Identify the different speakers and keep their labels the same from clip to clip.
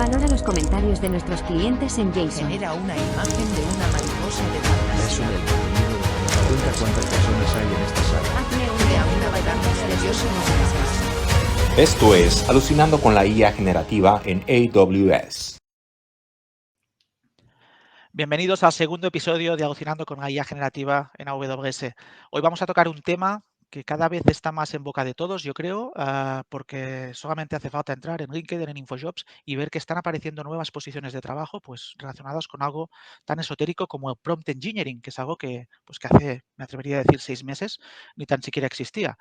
Speaker 1: Valora los comentarios de nuestros clientes en JSON.
Speaker 2: Genera una imagen de una mariposa de fantasía.
Speaker 3: Resume el contenido. Cuenta cuántas personas hay en esta sala.
Speaker 1: Hazme
Speaker 2: Crea
Speaker 1: una
Speaker 2: un avatar misterioso en Genesis.
Speaker 4: Esto es Alucinando con la IA generativa en AWS.
Speaker 5: Bienvenidos al segundo episodio de Alucinando con la IA generativa en AWS. Hoy vamos a tocar un tema que cada vez está más en boca de todos, yo creo, porque solamente hace falta entrar en LinkedIn, en InfoJobs y ver que están apareciendo nuevas posiciones de trabajo pues, relacionadas con algo tan esotérico como el prompt engineering, que es algo que hace, me atrevería a decir, 6 meses ni tan siquiera existía.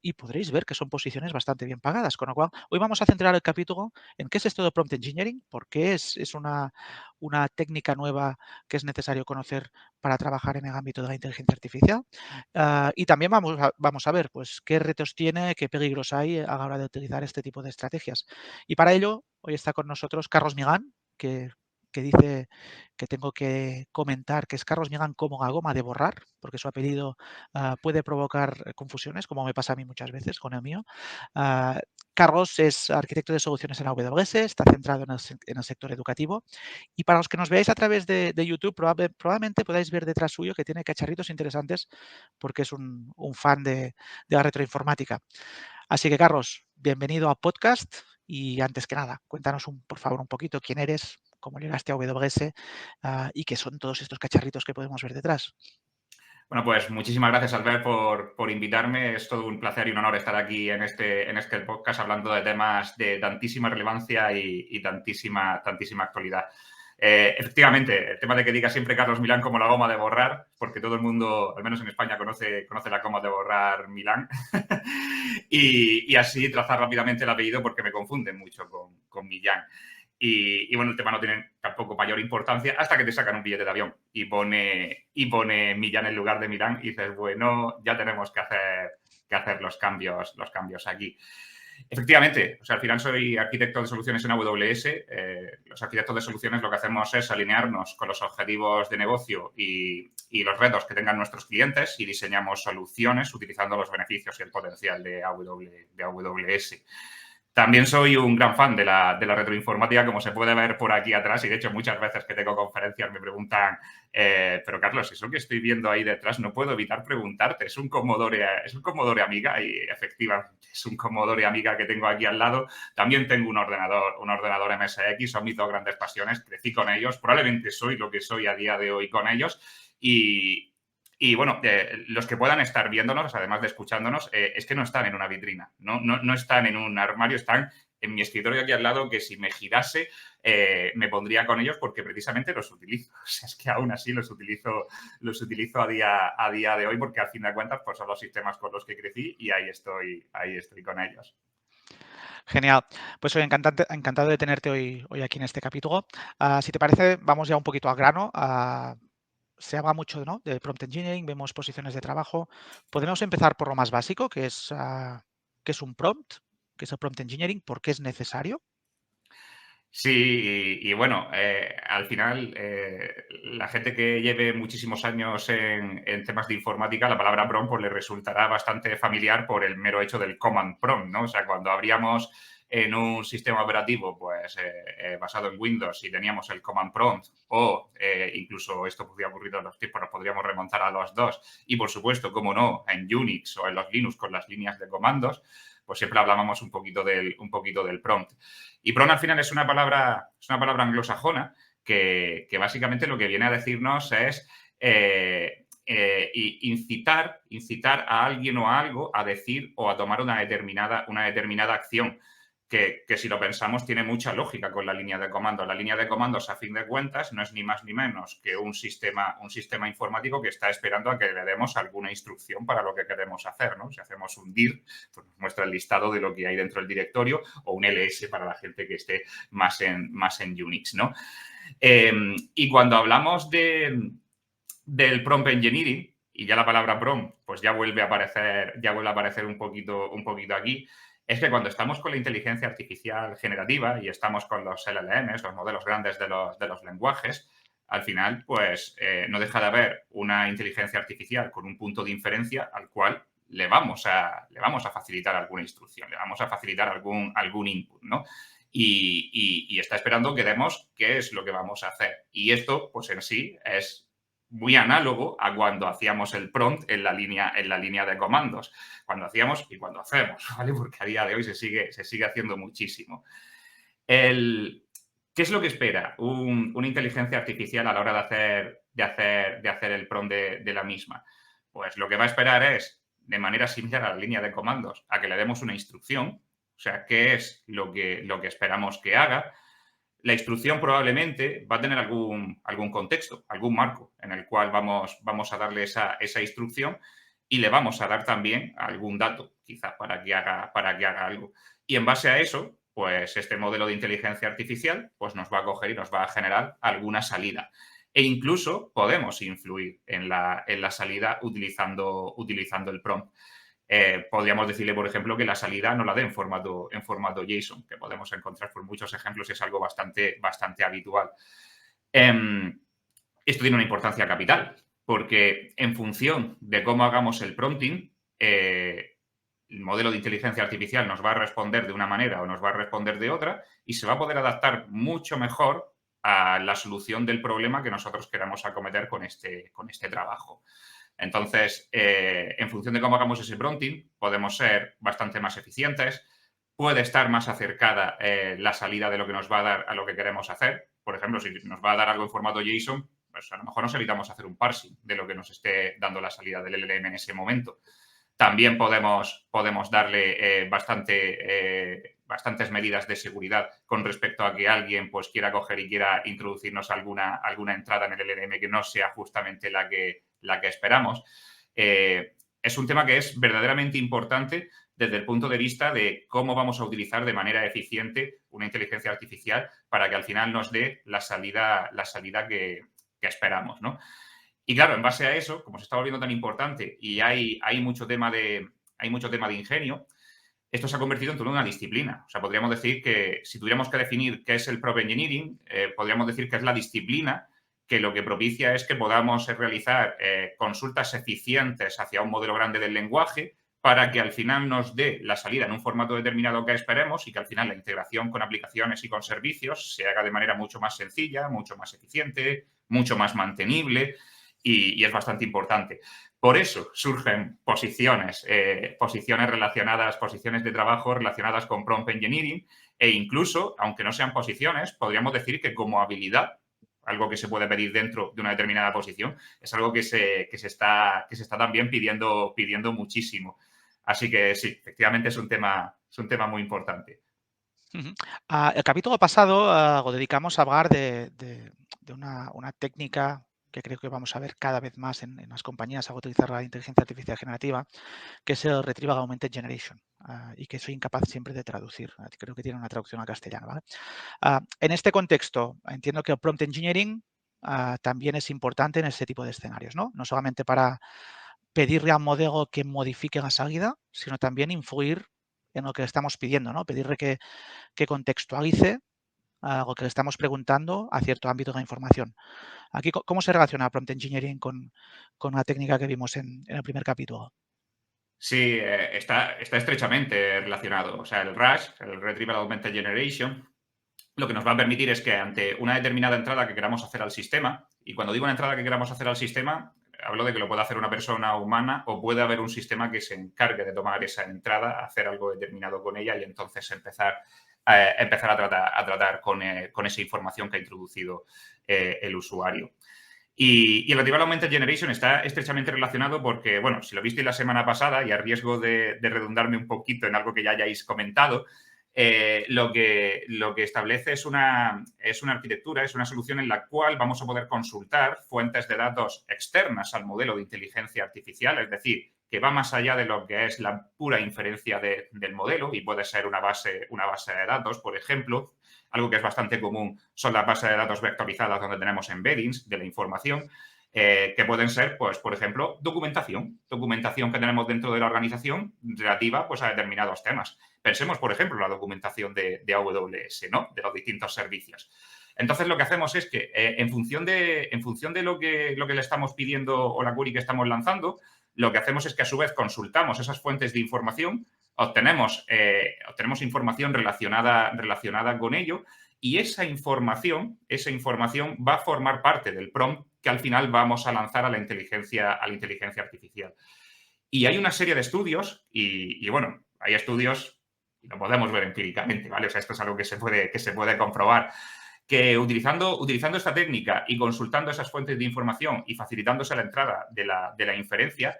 Speaker 5: Y podréis ver que son posiciones bastante bien pagadas, con lo cual hoy vamos a centrar el capítulo en qué es esto de prompt engineering, por qué es una técnica nueva que es necesario conocer para trabajar en el ámbito de la inteligencia artificial. Y también vamos a ver pues, qué retos tiene, qué peligros hay a la hora de utilizar este tipo de estrategias. Y para ello, hoy está con nosotros Carlos Milán, que dice que tengo que comentar que es Carlos Milán como la goma de borrar, porque su apellido puede provocar confusiones, como me pasa a mí muchas veces con el mío. Carlos es arquitecto de soluciones en AWS, está centrado en el sector educativo. Y para los que nos veáis a través de YouTube, probablemente podáis ver detrás suyo que tiene cacharritos interesantes porque es un fan de la retroinformática. Así que, Carlos, bienvenido a podcast y antes que nada, cuéntanos por favor un poquito quién eres, cómo llegaste a AWS y qué son todos estos cacharritos que podemos ver detrás.
Speaker 6: Bueno, pues muchísimas gracias, Albert, por invitarme. Es todo un placer y un honor estar aquí en este podcast hablando de temas de tantísima relevancia y tantísima actualidad. Efectivamente, el tema de que diga siempre Carlos Milán como la goma de borrar, porque todo el mundo, al menos en España, conoce la goma de borrar Milán. y así trazar rápidamente el apellido porque me confunden mucho con Millán. Y bueno, el tema no tiene tampoco mayor importancia hasta que te sacan un billete de avión y pone Millán en lugar de Milán y dices, bueno, ya tenemos que hacer los cambios aquí. Efectivamente, o sea, al final soy arquitecto de soluciones en AWS. Los arquitectos de soluciones lo que hacemos es alinearnos con los objetivos de negocio y los retos que tengan nuestros clientes y diseñamos soluciones utilizando los beneficios y el potencial de AWS. También soy un gran fan de la retroinformática, como se puede ver por aquí atrás, y de hecho muchas veces que tengo conferencias me preguntan, pero Carlos, eso que estoy viendo ahí detrás no puedo evitar preguntarte, ¿es un Commodore Amiga? Y efectivamente es un Commodore Amiga que tengo aquí al lado. También tengo un ordenador MSX, son mis dos grandes pasiones, crecí con ellos, probablemente soy lo que soy a día de hoy con ellos y bueno, los que puedan estar viéndonos, además de escuchándonos, es que no están en una vitrina, no están en un armario, están en mi escritorio aquí al lado, que si me girase me pondría con ellos porque precisamente los utilizo. O sea, es que aún así los utilizo a día de hoy porque al fin de cuentas pues son los sistemas con los que crecí y ahí estoy con ellos.
Speaker 5: Genial. Pues soy encantado de tenerte hoy aquí en este capítulo. Si te parece, vamos ya un poquito al grano. Se habla mucho, ¿no?, de prompt engineering, vemos posiciones de trabajo. Podemos empezar por lo más básico, que es un prompt, que es el prompt engineering, ¿por qué es necesario?
Speaker 6: Sí, y bueno, al final, la gente que lleve muchísimos años en temas de informática, la palabra prompt pues, le resultará bastante familiar por el mero hecho del command prompt, ¿no? O sea, cuando abríamos en un sistema operativo pues basado en Windows y teníamos el command prompt o incluso esto podía ocurrir en los tiempos, nos podríamos remontar a los dos y, por supuesto, como no, en Unix o en los Linux con las líneas de comandos, pues siempre hablábamos un poquito del prompt. Y prompt al final es una palabra anglosajona que básicamente lo que viene a decirnos es incitar a alguien o a algo a decir o a tomar una determinada acción. Que si lo pensamos tiene mucha lógica con la línea de comandos. La línea de comandos, a fin de cuentas, no es ni más ni menos que un sistema informático que está esperando a que le demos alguna instrucción para lo que queremos hacer, ¿no? Si hacemos un dir, pues nos muestra el listado de lo que hay dentro del directorio o un ls para la gente que esté más en Unix, ¿no? Y cuando hablamos del prompt engineering, y ya la palabra prompt pues ya vuelve a aparecer un poquito aquí, es que cuando estamos con la inteligencia artificial generativa y estamos con los LLMs, los modelos grandes de los lenguajes, al final, pues no deja de haber una inteligencia artificial con un punto de inferencia al cual le vamos a facilitar alguna instrucción, le vamos a facilitar algún input, ¿no? Y está esperando que demos qué es lo que vamos a hacer. Y esto, pues en sí, es muy análogo a cuando hacíamos el prompt en la línea de comandos. Cuando hacíamos y cuando hacemos, ¿vale? Porque a día de hoy se sigue haciendo muchísimo. ¿Qué es lo que espera una inteligencia artificial a la hora de hacer el prompt de la misma? Pues lo que va a esperar es, de manera similar a la línea de comandos, a que le demos una instrucción, o sea, qué es lo que esperamos que haga. La instrucción probablemente va a tener algún contexto, algún marco en el cual vamos a darle esa instrucción y le vamos a dar también algún dato, quizás para que haga algo. Y en base a eso, pues este modelo de inteligencia artificial pues nos va a coger y nos va a generar alguna salida. E incluso podemos influir en la salida utilizando el prompt. Podríamos decirle, por ejemplo, que la salida no la dé en formato JSON, que podemos encontrar por muchos ejemplos y es algo bastante habitual. Esto tiene una importancia capital, porque en función de cómo hagamos el prompting, el modelo de inteligencia artificial nos va a responder de una manera o nos va a responder de otra y se va a poder adaptar mucho mejor a la solución del problema que nosotros queramos acometer con este trabajo. Entonces, en función de cómo hagamos ese prompting, podemos ser bastante más eficientes, puede estar más acercada la salida de lo que nos va a dar a lo que queremos hacer. Por ejemplo, si nos va a dar algo en formato JSON, pues a lo mejor nos evitamos hacer un parsing de lo que nos esté dando la salida del LLM en ese momento. También podemos darle bastantes medidas de seguridad con respecto a que alguien pues quiera coger y quiera introducirnos alguna entrada en el LLM que no sea justamente la que esperamos. Es un tema que es verdaderamente importante desde el punto de vista de cómo vamos a utilizar de manera eficiente una inteligencia artificial para que al final nos dé la salida que esperamos, ¿no? Y claro, en base a eso, como se está volviendo tan importante y hay mucho tema de ingenio, esto se ha convertido en toda una disciplina. O sea, podríamos decir que si tuviéramos que definir qué es el prompt engineering, podríamos decir que es la disciplina que lo que propicia es que podamos realizar consultas eficientes hacia un modelo grande del lenguaje para que al final nos dé la salida en un formato determinado que esperemos y que al final la integración con aplicaciones y con servicios se haga de manera mucho más sencilla, mucho más eficiente, mucho más mantenible y es bastante importante. Por eso surgen posiciones relacionadas, posiciones de trabajo relacionadas con prompt engineering e incluso, aunque no sean posiciones, podríamos decir que como habilidad, algo que se puede pedir dentro de una determinada posición, es algo que se está también pidiendo muchísimo. Así que sí, efectivamente es un tema muy importante.
Speaker 5: El capítulo pasado lo dedicamos a hablar de una técnica que creo que vamos a ver cada vez más en las compañías a utilizar la inteligencia artificial generativa, que es el Retrieval Augmented Generation, y que soy incapaz siempre de traducir. Creo que tiene una traducción al castellano, ¿vale? En este contexto, entiendo que el prompt engineering también es importante en este tipo de escenarios, ¿no? No solamente para pedirle al modelo que modifique la salida, sino también influir en lo que le estamos pidiendo, ¿no? Pedirle que contextualice lo que le estamos preguntando a cierto ámbito de la información. Aquí, ¿cómo se relaciona prompt engineering con la técnica que vimos en el primer capítulo?
Speaker 6: Sí, está estrechamente relacionado. O sea, el RAG, el Retrieval Augmented Generation, lo que nos va a permitir es que ante una determinada entrada que queramos hacer al sistema, y cuando digo una entrada que queramos hacer al sistema, hablo de que lo puede hacer una persona humana o puede haber un sistema que se encargue de tomar esa entrada, hacer algo determinado con ella y entonces empezar a tratar con esa información que ha introducido el usuario. Y el Retrieval Augmented Generation está estrechamente relacionado porque, bueno, si lo visteis la semana pasada y a riesgo de redundarme un poquito en algo que ya hayáis comentado, lo que establece es una arquitectura, es una solución en la cual vamos a poder consultar fuentes de datos externas al modelo de inteligencia artificial, es decir, que va más allá de lo que es la pura inferencia del modelo y puede ser una base de datos, por ejemplo. Algo que es bastante común son las bases de datos vectorizadas donde tenemos embeddings de la información, que pueden ser, pues, por ejemplo, documentación que tenemos dentro de la organización relativa pues, a determinados temas. Pensemos, por ejemplo, la documentación de AWS, ¿no? De los distintos servicios. Entonces, lo que hacemos es que, en función de lo que le estamos pidiendo o la query que estamos lanzando, lo que hacemos es que a su vez consultamos esas fuentes de información, obtenemos información relacionada con ello y esa información va a formar parte del prompt que al final vamos a lanzar a la inteligencia artificial. Y hay una serie de estudios y bueno, hay estudios y lo podemos ver empíricamente, ¿vale? O sea, esto es algo que se puede comprobar, que utilizando esta técnica y consultando esas fuentes de información y facilitándose la entrada de la inferencia,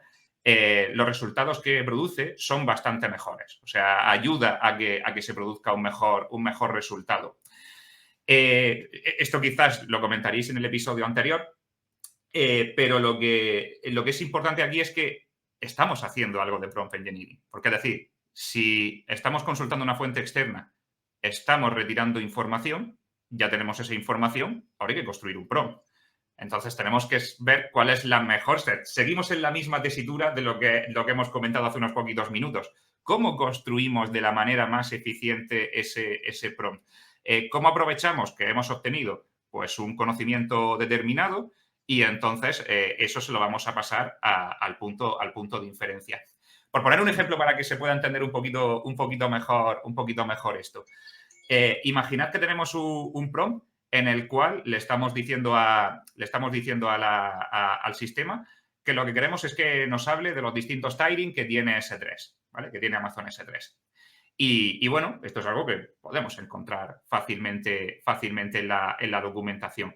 Speaker 6: los resultados que produce son bastante mejores. O sea, ayuda a que se produzca un mejor resultado. Esto quizás lo comentaréis en el episodio anterior, pero lo que es importante aquí es que estamos haciendo algo de prompt engineering. Porque es decir, si estamos consultando una fuente externa, estamos retirando información, ya tenemos esa información, ahora hay que construir un prompt. Entonces tenemos que ver cuál es la mejor. Seguimos en la misma tesitura de lo que hemos comentado hace unos poquitos minutos. ¿Cómo construimos de la manera más eficiente ese prompt? ¿Cómo aprovechamos que hemos obtenido pues, un conocimiento determinado y entonces eso se lo vamos a pasar al punto de inferencia? Por poner un ejemplo para que se pueda entender un poquito mejor esto. Imaginad que tenemos un prompt en el cual le estamos diciendo al sistema que lo que queremos es que nos hable de los distintos tiering que tiene S3, ¿vale? Que tiene Amazon S3. Y bueno, esto es algo que podemos encontrar fácilmente en la documentación.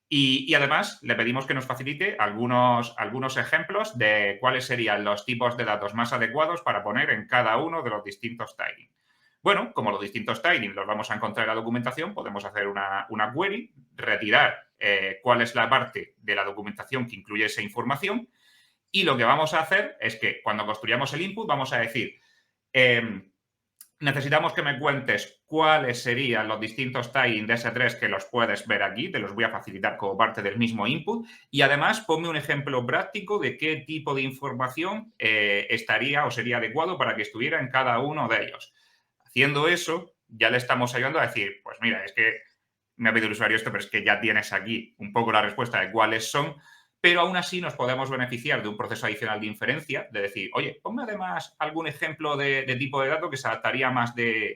Speaker 6: Y además le pedimos que nos facilite algunos ejemplos de cuáles serían los tipos de datos más adecuados para poner en cada uno de los distintos tiering. Bueno, como los distintos tiering los vamos a encontrar en la documentación, podemos hacer una query, retirar cuál es la parte de la documentación que incluye esa información y lo que vamos a hacer es que cuando construyamos el input vamos a decir necesitamos que me cuentes cuáles serían los distintos tiering de S3 que los puedes ver aquí, te los voy a facilitar como parte del mismo input y además ponme un ejemplo práctico de qué tipo de información estaría o sería adecuado para que estuviera en cada uno de ellos. Haciendo eso, ya le estamos ayudando a decir, pues mira, es que me ha pedido el usuario esto, pero es que ya tienes aquí un poco la respuesta de cuáles son, pero aún así nos podemos beneficiar de un proceso adicional de inferencia, de decir, oye, ponme además algún ejemplo de tipo de dato que se adaptaría más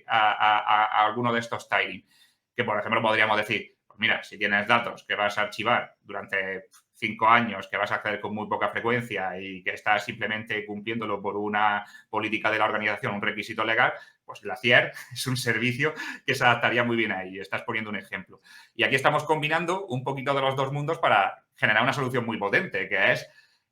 Speaker 6: a alguno de estos tiling. Que, por ejemplo, podríamos decir, pues mira, si tienes datos que vas a archivar durante 5 años, que vas a acceder con muy poca frecuencia y que estás simplemente cumpliéndolo por una política de la organización, un requisito legal, pues Glacier es un servicio que se adaptaría muy bien ahí. Estás poniendo un ejemplo. Y aquí estamos combinando un poquito de los dos mundos para generar una solución muy potente, que es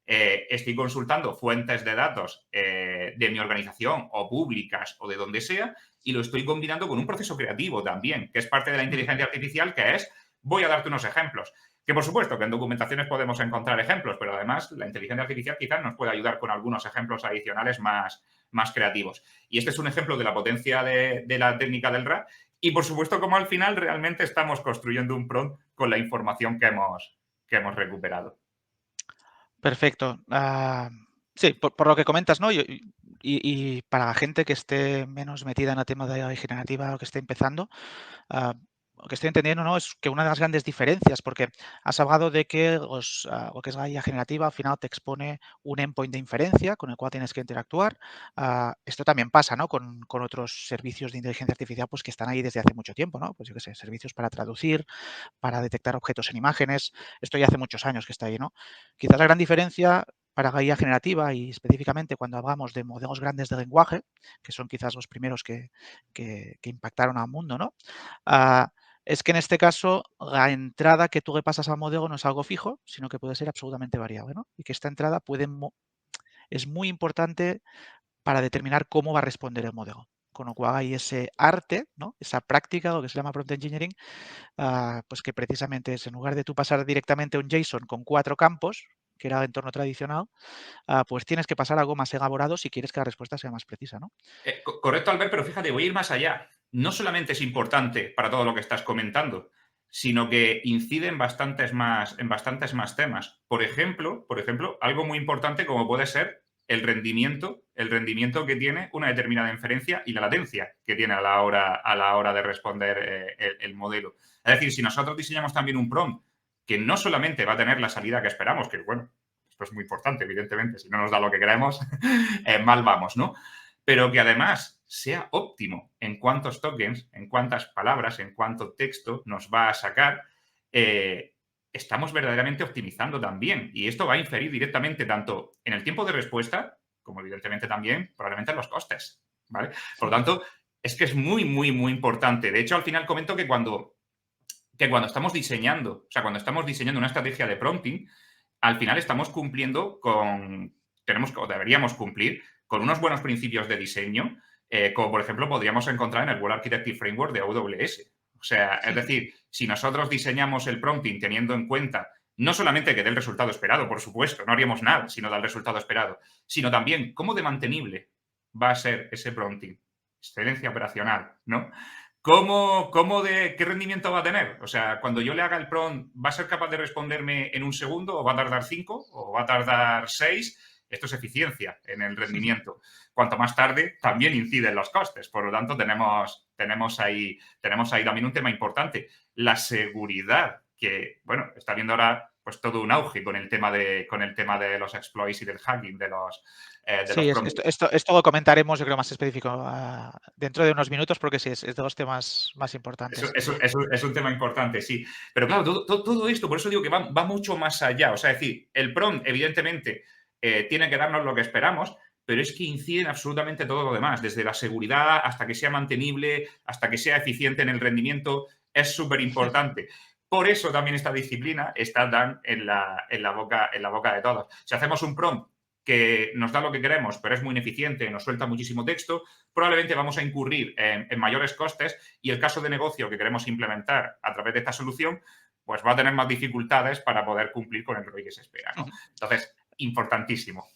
Speaker 6: estoy consultando fuentes de datos de mi organización o públicas o de donde sea y lo estoy combinando con un proceso creativo también, que es parte de la inteligencia artificial, que es voy a darte unos ejemplos. Que por supuesto que en documentaciones podemos encontrar ejemplos, pero además la inteligencia artificial quizás nos puede ayudar con algunos ejemplos adicionales más creativos. Y este es un ejemplo de la potencia de la técnica del RAG y por supuesto como al final realmente estamos construyendo un prompt con la información que hemos recuperado.
Speaker 5: Perfecto. Sí, por lo que comentas, ¿no? Y para la gente que esté menos metida en el tema de la generativa o que esté empezando, lo que estoy entendiendo, ¿no? Es que una de las grandes diferencias, porque has hablado de que lo que es la IA generativa al final te expone un endpoint de inferencia con el cual tienes que interactuar. Esto también pasa, ¿no? Con otros servicios de inteligencia artificial pues, que están ahí desde hace mucho tiempo, ¿no? Pues yo qué sé, servicios para traducir, para detectar objetos en imágenes. Esto ya hace muchos años que está ahí, ¿no? Quizás la gran diferencia para la IA generativa y específicamente cuando hablamos de modelos grandes de lenguaje, que son quizás los primeros que impactaron al mundo, ¿no? Es que en este caso la entrada que tú le pasas al modelo no es algo fijo, sino que puede ser absolutamente variable, ¿no? Y que esta entrada es muy importante para determinar cómo va a responder el modelo. Con lo cual hay ese arte, ¿no? Esa práctica, lo que se llama prompt engineering, pues que precisamente es en lugar de tú pasar directamente un JSON con 4 campos, que era el entorno tradicional, pues tienes que pasar algo más elaborado si quieres que la respuesta sea más precisa, ¿no?
Speaker 6: Correcto, Albert, pero fíjate, voy a ir más allá. No solamente es importante para todo lo que estás comentando, sino que incide en bastantes más temas. Por ejemplo, algo muy importante como puede ser el rendimiento que tiene una determinada inferencia y la latencia que tiene a la hora de responder el modelo. Es decir, si nosotros diseñamos también un prompt que no solamente va a tener la salida que esperamos, que bueno, Esto es muy importante, evidentemente. Si no nos da lo que queremos, mal vamos, ¿no? Pero que además sea óptimo en cuántos tokens, en cuántas palabras, en cuánto texto nos va a sacar, estamos verdaderamente optimizando también. Y esto va a inferir directamente tanto en el tiempo de respuesta, como evidentemente también probablemente en los costes, ¿vale? Por lo tanto, es que es muy, muy, muy importante. De hecho, al final comento que cuando estamos diseñando, o sea, cuando estamos diseñando una estrategia de prompting, al final estamos cumpliendo o deberíamos cumplir con unos buenos principios de diseño, como por ejemplo podríamos encontrar en el World Architecture Framework de AWS. O sea, es decir, si nosotros diseñamos el prompting teniendo en cuenta no solamente que dé el resultado esperado, por supuesto, no haríamos nada si no da el resultado esperado, sino también cómo de mantenible va a ser ese prompting. Excelencia operacional, ¿no? ¿Qué rendimiento va a tener? O sea, cuando yo le haga el prompt, ¿va a ser capaz de responderme en un segundo o va a tardar 5 o va a tardar 6? Esto es eficiencia en el rendimiento. Cuanto más tarde, también incide en los costes. Por lo tanto, tenemos ahí también un tema importante. La seguridad, que, bueno, está viendo ahora pues todo un auge con el tema de los exploits y del hacking de los
Speaker 5: Sí, esto lo comentaremos, yo creo, más específico dentro de unos minutos, porque sí, es de los temas más importantes.
Speaker 6: Es un tema importante, sí. Pero claro, todo esto, por eso digo que va mucho más allá. O sea, es decir, el prompt, evidentemente, tiene que darnos lo que esperamos, pero es que incide en absolutamente todo lo demás, desde la seguridad hasta que sea mantenible, hasta que sea eficiente en el rendimiento, es súper importante. Por eso también esta disciplina está tan en la boca de todos. Si hacemos un prompt que nos da lo que queremos, pero es muy ineficiente, nos suelta muchísimo texto, probablemente vamos a incurrir en mayores costes y el caso de negocio que queremos implementar a través de esta solución, pues va a tener más dificultades para poder cumplir con el ROI que se espera, ¿no? Entonces, importantísimo.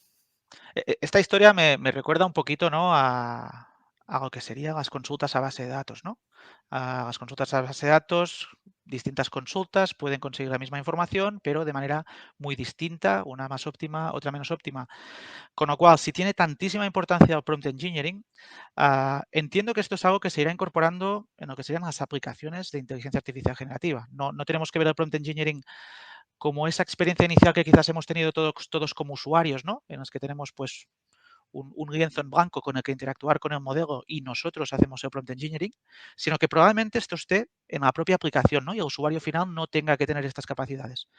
Speaker 5: Esta historia me recuerda un poquito, ¿no?, a lo que serían las consultas a base de datos, ¿no? Las consultas a base de datos, distintas consultas pueden conseguir la misma información, pero de manera muy distinta, una más óptima, otra menos óptima. Con lo cual, si tiene tantísima importancia el prompt engineering, entiendo que esto es algo que se irá incorporando en lo que serían las aplicaciones de inteligencia artificial generativa. No tenemos que ver el prompt engineering como esa experiencia inicial que quizás hemos tenido todos como usuarios, ¿no? En los que tenemos pues un lienzo en blanco con el que interactuar con el modelo y nosotros hacemos el prompt engineering, sino que probablemente esto esté en la propia aplicación, ¿no? Y el usuario final no tenga que tener estas capacidades.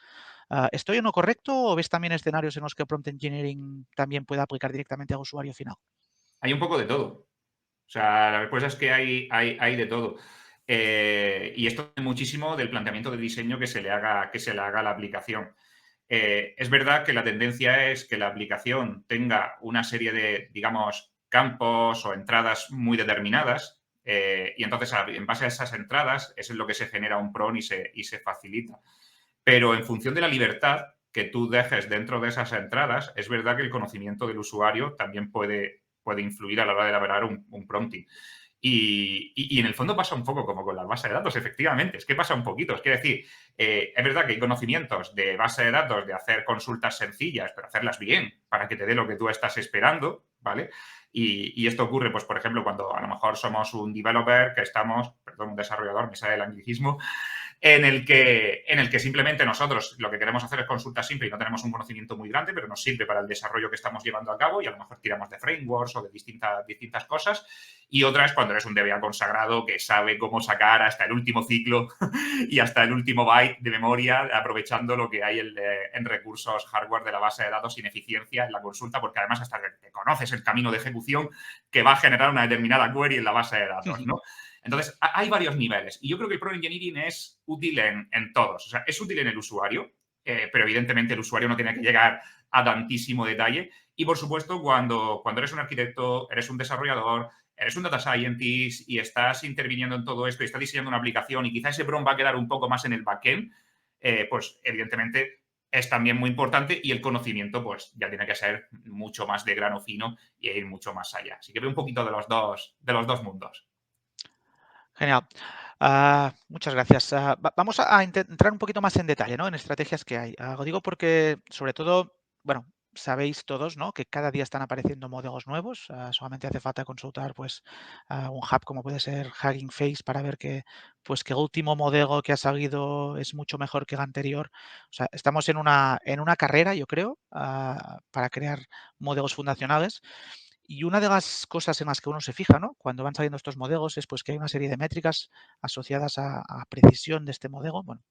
Speaker 5: ¿Estoy en lo correcto o ves también escenarios en los que el prompt engineering también puede aplicar directamente al usuario final?
Speaker 6: Hay un poco de todo. O sea, la respuesta es que hay de todo. Y esto depende muchísimo del planteamiento de diseño que se le haga a la aplicación. Es verdad que la tendencia es que la aplicación tenga una serie de, digamos, campos o entradas muy determinadas y entonces en base a esas entradas es en lo que se genera un prompt y se facilita. Pero en función de la libertad que tú dejes dentro de esas entradas, es verdad que el conocimiento del usuario también puede influir a la hora de elaborar un prompting. Y en el fondo pasa un poco como con las bases de datos, efectivamente. Es que pasa un poquito. Es que decir, es verdad que hay conocimientos de base de datos de hacer consultas sencillas, pero hacerlas bien para que te dé lo que tú estás esperando, ¿vale? Y esto ocurre, pues, por ejemplo, cuando a lo mejor somos un developer un desarrollador, me sale el anglicismo, en el que simplemente nosotros lo que queremos hacer es consulta simple y no tenemos un conocimiento muy grande, pero nos sirve para el desarrollo que estamos llevando a cabo y a lo mejor tiramos de frameworks o de distintas cosas. Y otra es cuando eres un DBA consagrado que sabe cómo sacar hasta el último ciclo y hasta el último byte de memoria, aprovechando lo que hay en recursos hardware de la base de datos sin eficiencia en la consulta, porque además hasta que conoces el camino de ejecución que va a generar una determinada query en la base de datos, ¿no? Entonces, hay varios niveles y yo creo que el prompt engineering es útil en todos. O sea, es útil en el usuario, pero evidentemente el usuario no tiene que llegar a tantísimo detalle. Y, por supuesto, cuando eres un arquitecto, eres un desarrollador, eres un data scientist y estás interviniendo en todo esto y estás diseñando una aplicación y quizá ese prompt va a quedar un poco más en el backend, pues, evidentemente, es también muy importante y el conocimiento, pues, ya tiene que ser mucho más de grano fino y ir mucho más allá. Así que veo un poquito de los dos mundos.
Speaker 5: Genial. Muchas gracias. Vamos a entrar un poquito más en detalle, ¿no?, en estrategias que hay. Lo digo porque, sobre todo, bueno, sabéis todos, ¿no?, que cada día están apareciendo modelos nuevos. Solamente hace falta consultar pues, un hub como puede ser Hugging Face para ver que el último modelo que ha salido es mucho mejor que el anterior. O sea, estamos en una carrera, yo creo, para crear modelos fundacionales. Y una de las cosas en las que uno se fija, ¿no?, cuando van saliendo estos modelos es pues, que hay una serie de métricas asociadas a precisión de este modelo. Bueno,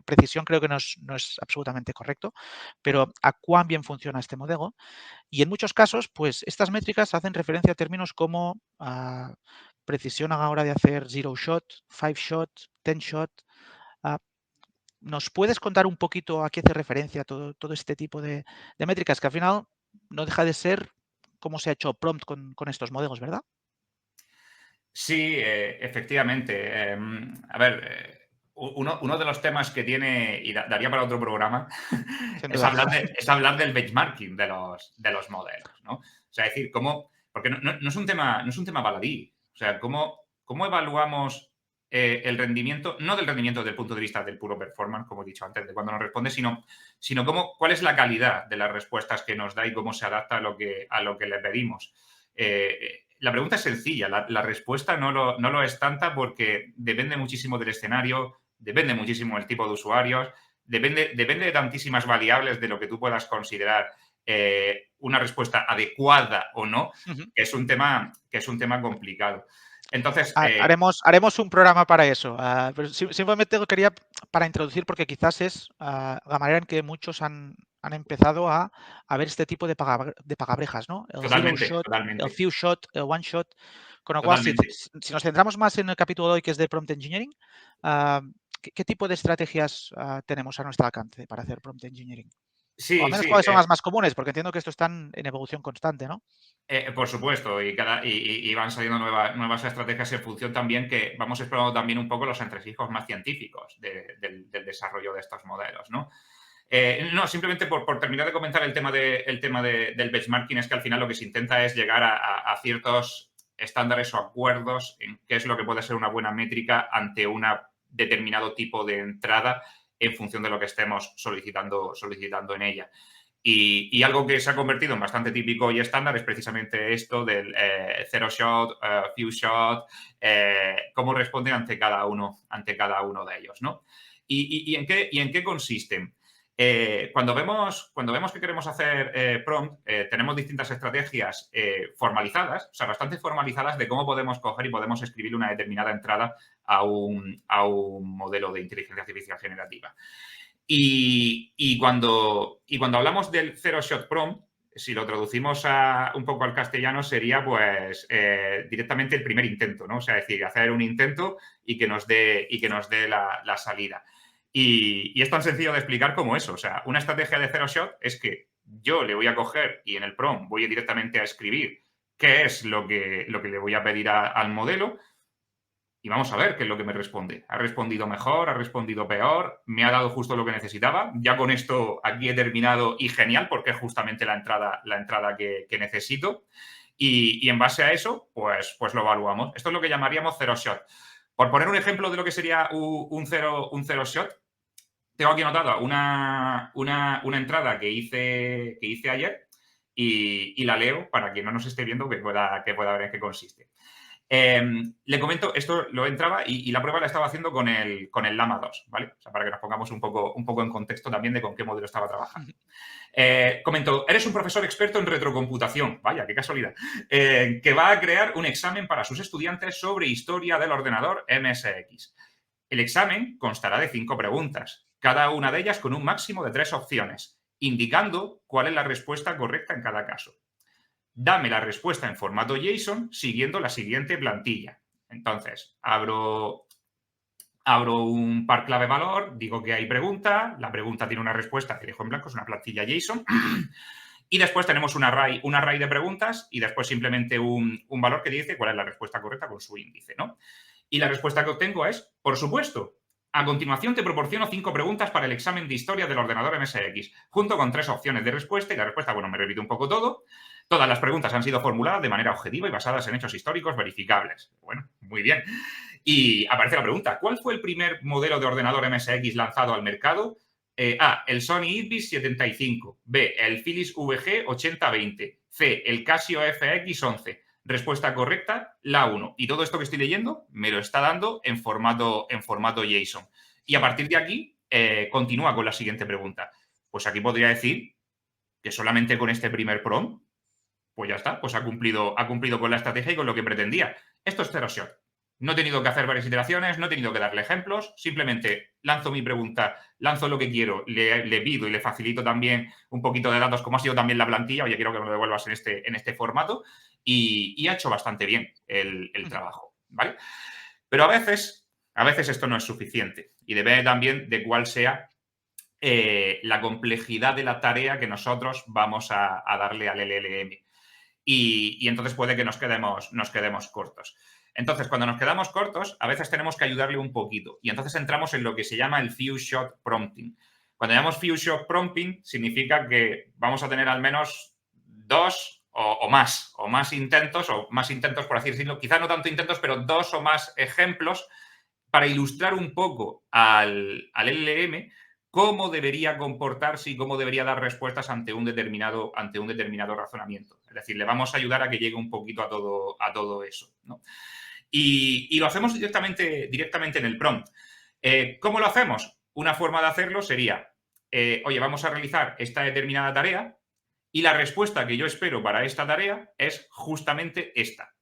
Speaker 5: precisión creo que no es absolutamente correcto, pero a cuán bien funciona este modelo. Y en muchos casos, pues estas métricas hacen referencia a términos como precisión a la hora de hacer 0 shot, 5 shot, 10 shot. ¿Nos puedes contar un poquito a qué hace referencia todo este tipo de métricas? Que al final no deja de ser cómo se ha hecho prompt con estos modelos, ¿verdad?
Speaker 6: Sí, efectivamente. A ver, uno de los temas que tiene, y daría para otro programa,
Speaker 5: Sin
Speaker 6: es
Speaker 5: duda.
Speaker 6: hablar del benchmarking de los modelos, ¿no? O sea, decir, cómo, porque no es un tema baladí. O sea, cómo evaluamos el rendimiento, no del rendimiento desde el punto de vista del puro performance, como he dicho antes, de cuando nos responde, sino cuál es la calidad de las respuestas que nos da y cómo se adapta a lo que le pedimos. La pregunta es sencilla, la respuesta no lo es tanta porque depende muchísimo del escenario, depende muchísimo del tipo de usuarios, depende de tantísimas variables de lo que tú puedas considerar una respuesta adecuada o no, que es un tema complicado. Entonces,
Speaker 5: haremos un programa para eso. Pero simplemente lo quería para introducir porque quizás es la manera en que muchos han empezado a ver este tipo de palabrejas, ¿no? El
Speaker 6: totalmente,
Speaker 5: zero shot,
Speaker 6: totalmente.
Speaker 5: el few shot, el one shot. Con lo cual, si nos centramos más en el capítulo de hoy, que es de prompt engineering, ¿qué tipo de estrategias tenemos a nuestro alcance para hacer prompt engineering?
Speaker 6: Sí,
Speaker 5: o al menos
Speaker 6: sí,
Speaker 5: cuáles son las más comunes, porque entiendo que esto está en evolución constante, ¿no?
Speaker 6: por supuesto, y van saliendo nuevas estrategias en función también que vamos explorando también un poco los entresijos más científicos del desarrollo de estos modelos, ¿no? No, simplemente por terminar de comentar el tema del benchmarking, es que al final lo que se intenta es llegar a ciertos estándares o acuerdos en qué es lo que puede ser una buena métrica ante un determinado tipo de entrada en función de lo que estemos solicitando en ella. Y algo que se ha convertido en bastante típico y estándar es precisamente esto del zero shot, few shot, cómo responden ante cada uno de ellos, ¿no? ¿Y en qué consisten? Cuando vemos que queremos hacer prompt, tenemos distintas estrategias formalizadas, o sea, bastante formalizadas de cómo podemos coger y podemos escribir una determinada entrada a un modelo de inteligencia artificial generativa. Y cuando hablamos del zero shot prompt, si lo traducimos un poco al castellano, sería pues directamente el primer intento, ¿no? O sea, es decir, hacer un intento y que nos dé la salida. Y es tan sencillo de explicar como eso. O sea, una estrategia de zero shot es que yo le voy a coger y en el prompt voy directamente a escribir qué es lo que le voy a pedir al modelo y vamos a ver qué es lo que me responde. ¿Ha respondido mejor? ¿Ha respondido peor? ¿Me ha dado justo lo que necesitaba? Ya con esto aquí he terminado y genial porque es justamente la entrada que necesito. Y en base a eso, pues lo evaluamos. Esto es lo que llamaríamos zero shot. Por poner un ejemplo de lo que sería un zero shot, tengo aquí anotada una entrada que hice ayer y la leo para quien no nos esté viendo que pueda ver en qué consiste. Le comento, esto lo entraba y la prueba la estaba haciendo con el Llama 2, ¿vale? O sea, para que nos pongamos un poco en contexto también de con qué modelo estaba trabajando. Comento, eres un profesor experto en retrocomputación, vaya, qué casualidad, que va a crear un examen para sus estudiantes sobre historia del ordenador MSX. El examen constará de 5 preguntas, cada una de ellas con un máximo de 3 opciones, indicando cuál es la respuesta correcta en cada caso. Dame la respuesta en formato JSON siguiendo la siguiente plantilla. Entonces, abro un par clave valor, digo que hay pregunta, la pregunta tiene una respuesta que dejo en blanco, es una plantilla JSON, y después tenemos un array de preguntas y después simplemente un valor que dice cuál es la respuesta correcta con su índice, ¿no? Y la respuesta que obtengo es, por supuesto. A continuación te proporciono 5 preguntas para el examen de historia del ordenador MSX, junto con 3 opciones de respuesta y la respuesta, bueno, me repito un poco todo. Todas las preguntas han sido formuladas de manera objetiva y basadas en hechos históricos verificables. Bueno, muy bien. Y aparece la pregunta, ¿cuál fue el primer modelo de ordenador MSX lanzado al mercado? A, el Sony IBIS 75. B, el Philips VG 8020. C, el Casio FX 11. Respuesta correcta, la 1. Y todo esto que estoy leyendo me lo está dando en formato JSON. Y a partir de aquí, continúa con la siguiente pregunta. Pues aquí podría decir que solamente con este primer prompt, pues ya está, pues ha cumplido con la estrategia y con lo que pretendía. Esto es zero shot. No he tenido que hacer varias iteraciones, no he tenido que darle ejemplos, simplemente lanzo mi pregunta, lanzo lo que quiero, le pido y le facilito también un poquito de datos, como ha sido también la plantilla, oye, quiero que me lo devuelvas en este formato, y ha hecho bastante bien el trabajo, ¿vale? Pero a veces esto no es suficiente y depende también de cuál sea la complejidad de la tarea que nosotros vamos a darle al LLM. Y entonces puede que nos quedemos cortos. Entonces, cuando nos quedamos cortos, a veces tenemos que ayudarle un poquito. Y entonces entramos en lo que se llama el few shot prompting. Cuando llamamos few shot prompting, significa que vamos a tener al menos 2 o más intentos, por así decirlo. Quizá no tanto intentos, pero 2 o más ejemplos para ilustrar un poco al LLM cómo debería comportarse y cómo debería dar respuestas ante un determinado razonamiento. Es decir, le vamos a ayudar a que llegue un poquito a todo eso, ¿no? Y lo hacemos directamente en el prompt. ¿Cómo lo hacemos? Una forma de hacerlo sería, oye, vamos a realizar esta determinada tarea y la respuesta que yo espero para esta tarea es justamente esta.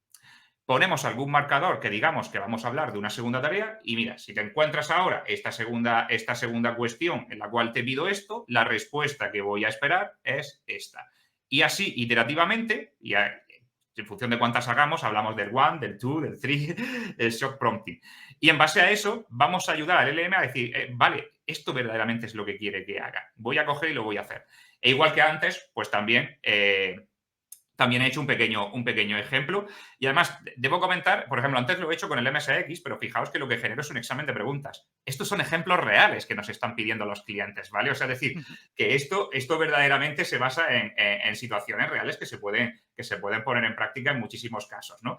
Speaker 6: Ponemos algún marcador que digamos que vamos a hablar de una segunda tarea y mira, si te encuentras ahora esta segunda cuestión en la cual te pido esto, la respuesta que voy a esperar es esta. Y así, iterativamente, y en función de cuántas hagamos, hablamos del 1, del 2, del 3, el shock prompting. Y en base a eso, vamos a ayudar al LLM a decir, vale, esto verdaderamente es lo que quiere que haga. Voy a coger y lo voy a hacer. E igual que antes, pues también he hecho un pequeño ejemplo. Y además, debo comentar, por ejemplo, antes lo he hecho con el MSX, pero fijaos que lo que genero es un examen de preguntas. Estos son ejemplos reales que nos están pidiendo los clientes, ¿vale? O sea, es decir, que esto verdaderamente se basa en situaciones reales que se pueden poner en práctica en muchísimos casos, ¿no?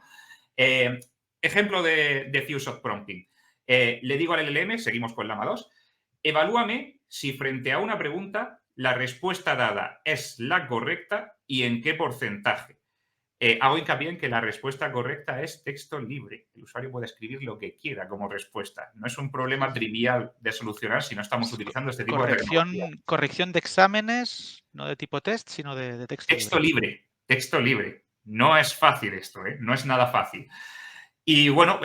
Speaker 6: Ejemplo de few shot prompting. Le digo al LLM, seguimos con Llama 2, evalúame si frente a una pregunta la respuesta dada es la correcta y en qué porcentaje. Hago hincapié en que la respuesta correcta es texto libre. El usuario puede escribir lo que quiera como respuesta. No es un problema trivial de solucionar si no estamos utilizando este tipo de tecnología.
Speaker 5: Corrección de exámenes, no de tipo test, sino de texto libre.
Speaker 6: Texto libre. No es fácil esto, ¿eh? No es nada fácil. Y bueno,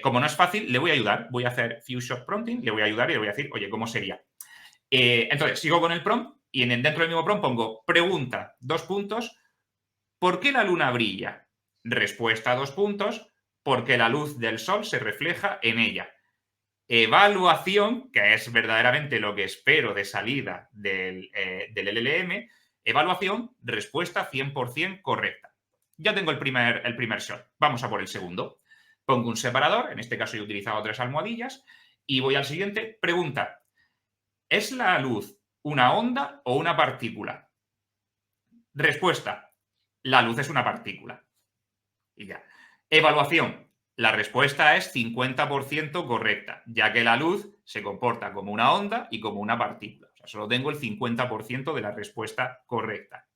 Speaker 6: como no es fácil, le voy a ayudar. Voy a hacer few shot prompting, le voy a ayudar y le voy a decir, oye, ¿cómo sería? Entonces, sigo con el prompt y dentro del mismo prompt pongo pregunta, 2 puntos, ¿por qué la luna brilla? Respuesta, 2 puntos, porque la luz del sol se refleja en ella. Evaluación, que es verdaderamente lo que espero de salida del LLM, evaluación, respuesta 100% correcta. Ya tengo el primer shot. Vamos a por el segundo. Pongo un separador, en este caso he utilizado 3 almohadillas, y voy al siguiente. Pregunta, ¿es la luz una onda o una partícula? Respuesta, la luz es una partícula. Y ya. Evaluación, la respuesta es 50% correcta, ya que la luz se comporta como una onda y como una partícula. O sea, solo tengo el 50% de la respuesta correcta.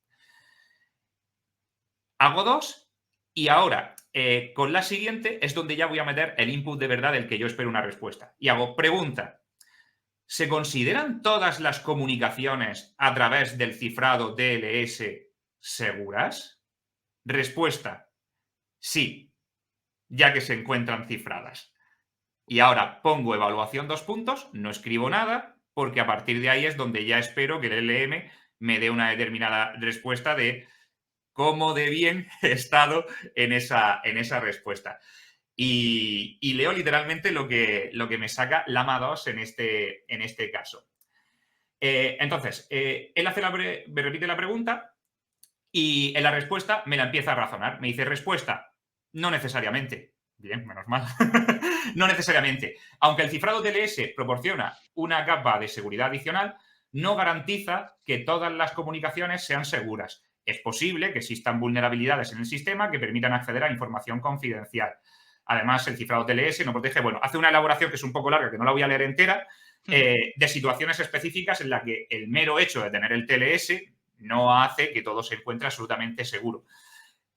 Speaker 6: Hago 2 y ahora con la siguiente es donde ya voy a meter el input de verdad del que yo espero una respuesta. Y hago pregunta. ¿Se consideran todas las comunicaciones a través del cifrado TLS seguras? Respuesta, sí, ya que se encuentran cifradas. Y ahora pongo evaluación 2 puntos, no escribo nada, porque a partir de ahí es donde ya espero que el LLM me dé una determinada respuesta de cómo de bien he estado en esa respuesta. Y leo literalmente lo que me saca Llama 2 en este caso. Entonces, él me repite la pregunta y en la respuesta me la empieza a razonar. Me dice respuesta, no necesariamente. Bien, menos mal. No necesariamente. Aunque el cifrado TLS proporciona una capa de seguridad adicional, no garantiza que todas las comunicaciones sean seguras. Es posible que existan vulnerabilidades en el sistema que permitan acceder a información confidencial. Además, el cifrado TLS no protege, bueno, hace una elaboración que es un poco larga, que no la voy a leer entera, de situaciones específicas en las que el mero hecho de tener el TLS no hace que todo se encuentre absolutamente seguro.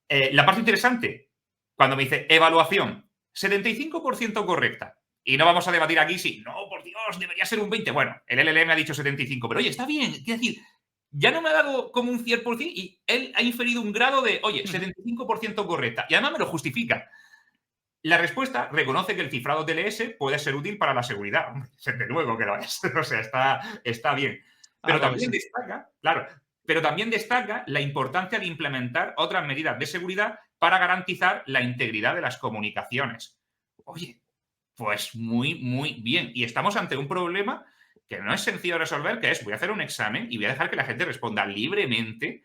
Speaker 6: La parte interesante, cuando me dice evaluación, 75% correcta. Y no vamos a debatir aquí si, no, por Dios, debería ser un 20. Bueno, el LLM ha dicho 75, pero oye, está bien. Quiero decir, ya no me ha dado como un 100% y él ha inferido un grado de, oye, 75% correcta. Y además me lo justifica. La respuesta reconoce que el cifrado TLS puede ser útil para la seguridad. Desde luego que lo es. O sea, está bien. Pero también destaca, claro, pero también destaca la importancia de implementar otras medidas de seguridad para garantizar la integridad de las comunicaciones. Oye, pues muy, muy bien. Y estamos ante un problema que no es sencillo de resolver, que es, voy a hacer un examen y voy a dejar que la gente responda libremente,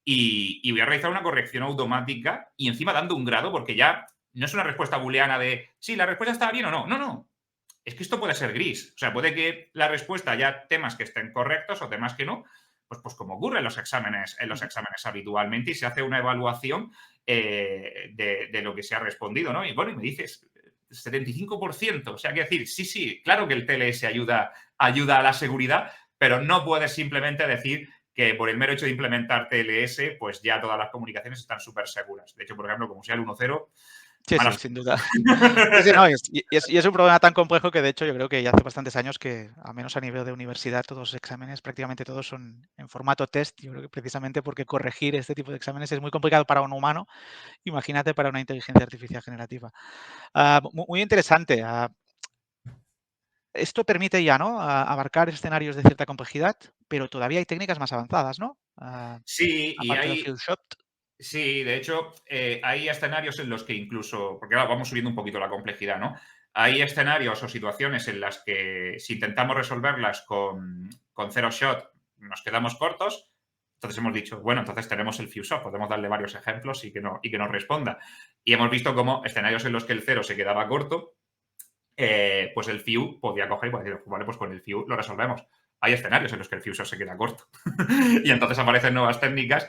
Speaker 6: y voy a realizar una corrección automática y encima dando un grado, porque ya no es una respuesta booleana de, sí, la respuesta estaba bien o no. No. Es que esto puede ser gris. O sea, puede que la respuesta haya temas que estén correctos o temas que no, pues como ocurre en los exámenes habitualmente, y se hace una evaluación de lo que se ha respondido, ¿no? Y bueno, y me dices 75%. O sea, quiero decir, sí, claro que el TLS ayuda a la seguridad, pero no puedes simplemente decir que por el mero hecho de implementar TLS, pues ya todas las comunicaciones están súper seguras. De hecho, por ejemplo, como sea el 1.0...
Speaker 5: Sí, sin duda. Sí, no, y es un problema tan complejo que, de hecho, yo creo que ya hace bastantes años que, al menos a nivel de universidad, todos los exámenes, prácticamente todos son en formato test. Yo creo que precisamente porque corregir este tipo de exámenes es muy complicado para un humano, imagínate para una inteligencia artificial generativa. Muy interesante. Esto permite ya, ¿no?, abarcar escenarios de cierta complejidad, pero todavía hay técnicas más avanzadas, ¿no?
Speaker 6: Sí, y
Speaker 5: Aparte del few shot.
Speaker 6: Sí, de hecho, hay escenarios en los que incluso, porque claro, vamos subiendo un poquito la complejidad, ¿no? Hay escenarios o situaciones en las que si intentamos resolverlas con zero shot nos quedamos cortos. Entonces hemos dicho, bueno, entonces tenemos el few shot, podemos darle varios ejemplos y que nos responda. Y hemos visto cómo escenarios en los que el cero se quedaba corto, pues el few podía coger y podía decir, vale, pues con el few lo resolvemos. Hay escenarios en los que el few shot se queda corto. Y entonces aparecen nuevas técnicas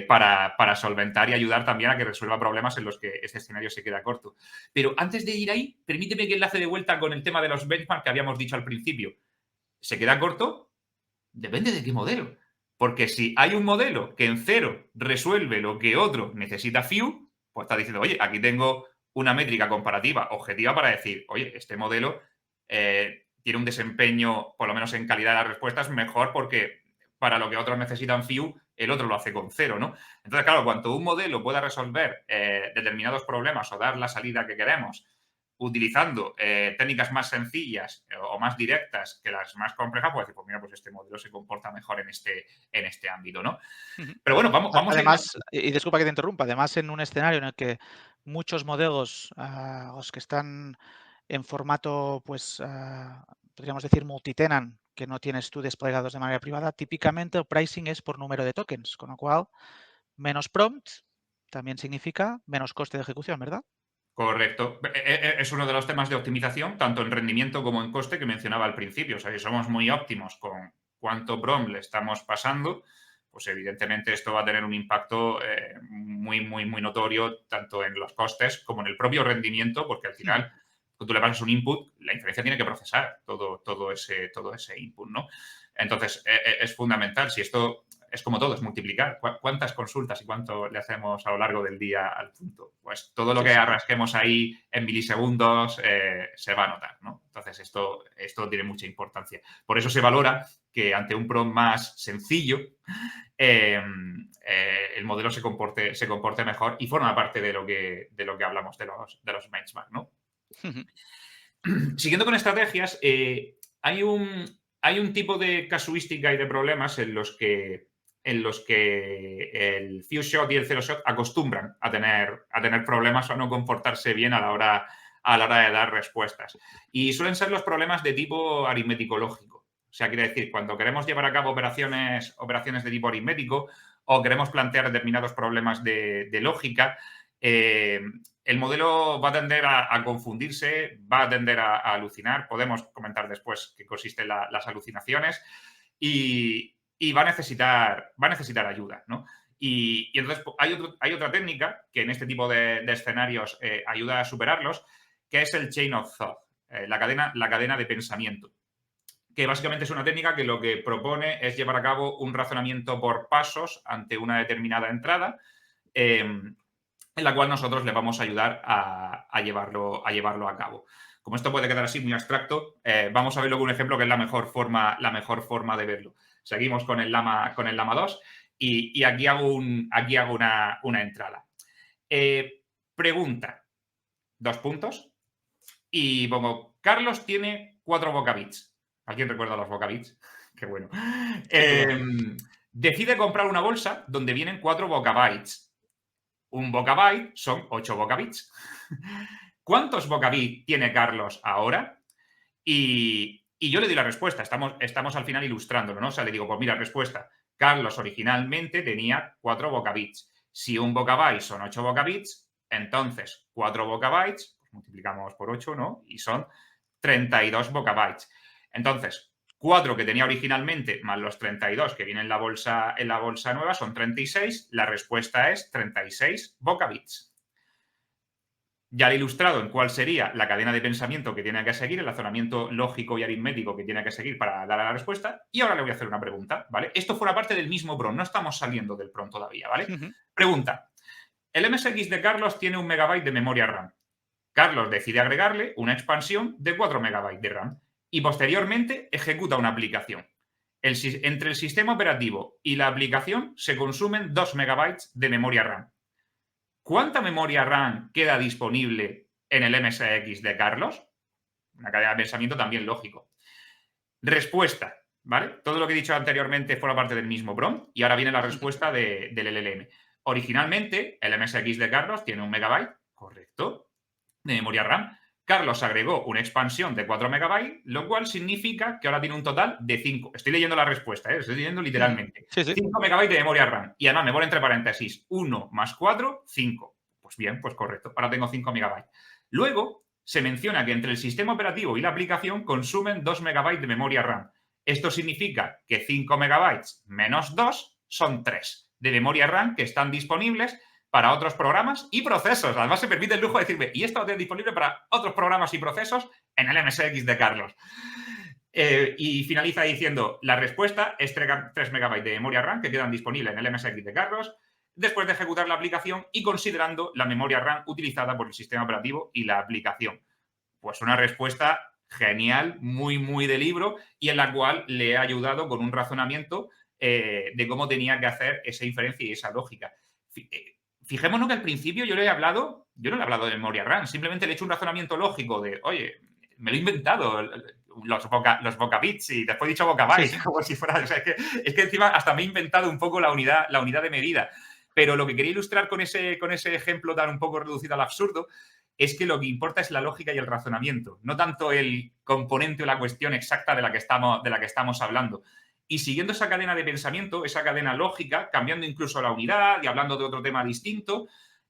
Speaker 6: para solventar y ayudar también a que resuelva problemas en los que este escenario se queda corto. Pero antes de ir ahí, permíteme que enlace de vuelta con el tema de los benchmarks que habíamos dicho al principio. ¿Se queda corto? Depende de qué modelo. Porque si hay un modelo que en cero resuelve lo que otro necesita few, pues está diciendo, oye, aquí tengo una métrica comparativa objetiva para decir, oye, este modelo tiene un desempeño, por lo menos en calidad de las respuestas, mejor porque para lo que otros necesitan few, el otro lo hace con cero, ¿no? Entonces, claro, cuanto un modelo pueda resolver determinados problemas o dar la salida que queremos utilizando técnicas más sencillas o más directas que las más complejas, pues decir, pues mira, pues este modelo se comporta mejor en este ámbito, ¿no? Pero bueno, vamos
Speaker 5: además, y disculpa que te interrumpa, además en un escenario en el que muchos modelos, los que están en formato, pues, podríamos decir multitenant, que no tienes tú desplegados de manera privada, típicamente el pricing es por número de tokens, con lo cual menos prompt también significa menos coste de ejecución, ¿verdad?
Speaker 6: Correcto. Es uno de los temas de optimización, tanto en rendimiento como en coste, que mencionaba al principio. O sea, si somos muy óptimos con cuánto prompt le estamos pasando, pues evidentemente esto va a tener un impacto muy, muy, muy notorio, tanto en los costes como en el propio rendimiento, porque al final, cuando tú le pasas un input, la inferencia tiene que procesar todo ese input, ¿no? Entonces, es fundamental. Si esto es como todo, es multiplicar. ¿Cuántas consultas y cuánto le hacemos a lo largo del día al punto? Pues todo lo que arrasquemos ahí en milisegundos se va a notar, ¿no? Entonces, esto tiene mucha importancia. Por eso se valora que ante un prompt más sencillo, el modelo se comporte mejor y forma parte de lo que hablamos de los benchmarks, ¿no? Siguiendo con estrategias, hay un tipo de casuística y de problemas en los que el few shot y el zero shot acostumbran a tener problemas o a no comportarse bien a la hora de dar respuestas. Y suelen ser los problemas de tipo aritmético lógico. O sea, quiere decir, cuando queremos llevar a cabo operaciones de tipo aritmético o queremos plantear determinados problemas de lógica, el modelo va a tender a confundirse, va a tender a alucinar. Podemos comentar después qué consisten las alucinaciones y va a necesitar ayuda, ¿no? Y entonces hay otra técnica que en este tipo de escenarios ayuda a superarlos, que es el chain of thought, la cadena de pensamiento, que básicamente es una técnica que lo que propone es llevar a cabo un razonamiento por pasos ante una determinada entrada, en la cual nosotros le vamos a ayudar a llevarlo a cabo. Como esto puede quedar así muy abstracto, vamos a verlo con un ejemplo que es la mejor forma de verlo. Seguimos con el Llama 2 y aquí hago una entrada. Pregunta, 2 puntos, y pongo, Carlos tiene 4 vocabits. ¿Alguien recuerda los vocabits? Qué bueno. Decide comprar una bolsa donde vienen 4 vocabytes. Un vocabyte son 8 vocabits. ¿Cuántos vocabits tiene Carlos ahora? Y yo le doy la respuesta. Estamos al final ilustrándolo, ¿no? O sea, le digo, pues mira, respuesta. Carlos originalmente tenía 4 vocabits. Si un vocabyte son 8 vocabits, entonces 4 vocabytes, pues multiplicamos por 8, ¿no? Y son 32 vocabytes. Entonces, 4 que tenía originalmente más los 32 que vienen en la bolsa nueva son 36. La respuesta es 36 vocabits. Ya le he ilustrado en cuál sería la cadena de pensamiento que tiene que seguir, el razonamiento lógico y aritmético que tiene que seguir para dar a la respuesta. Y ahora le voy a hacer una pregunta, ¿vale? Esto forma parte del mismo PROM, no estamos saliendo del PROM todavía, ¿vale? Pregunta. El MSX de Carlos tiene 1 megabyte de memoria RAM. Carlos decide agregarle una expansión de 4 megabytes de RAM y posteriormente ejecuta una aplicación. Entre el sistema operativo y la aplicación se consumen 2 megabytes de memoria RAM. ¿Cuánta memoria RAM queda disponible en el MSX de Carlos? Una cadena de pensamiento también lógico. Respuesta, ¿vale? Todo lo que he dicho anteriormente forma parte del mismo PROM y ahora viene la respuesta del LLM. Originalmente, el MSX de Carlos tiene 1 megabyte, correcto, de memoria RAM. Carlos agregó una expansión de 4 megabytes, lo cual significa que ahora tiene un total de 5. Estoy leyendo la respuesta, estoy leyendo literalmente.
Speaker 5: Sí, sí.
Speaker 6: 5 megabytes de memoria RAM. Y además me pone entre paréntesis 1 más 4, 5. Pues bien, pues correcto. Ahora tengo 5 megabytes. Luego se menciona que entre el sistema operativo y la aplicación consumen 2 megabytes de memoria RAM. Esto significa que 5 megabytes menos 2 son 3 de memoria RAM que están disponibles para otros programas y procesos. Además, se permite el lujo de decirme, y esto lo tengo disponible para otros programas y procesos en el MSX de Carlos. Y finaliza diciendo, la respuesta es 3 megabytes de memoria RAM que quedan disponibles en el MSX de Carlos después de ejecutar la aplicación y considerando la memoria RAM utilizada por el sistema operativo y la aplicación. Pues una respuesta genial, muy, muy de libro y en la cual le he ayudado con un razonamiento de cómo tenía que hacer esa inferencia y esa lógica. Fijémonos que al principio yo no le he hablado de memoria RAM, simplemente le he hecho un razonamiento lógico de, oye, me lo he inventado, los vocabits y después he dicho vocabytes, sí. Como si fuera, o sea, es que encima hasta me he inventado un poco la unidad de medida. Pero lo que quería ilustrar con ese ejemplo tan un poco reducido al absurdo es que lo que importa es la lógica y el razonamiento, no tanto el componente o la cuestión exacta de la que estamos hablando. Y siguiendo esa cadena de pensamiento, esa cadena lógica, cambiando incluso la unidad y hablando de otro tema distinto,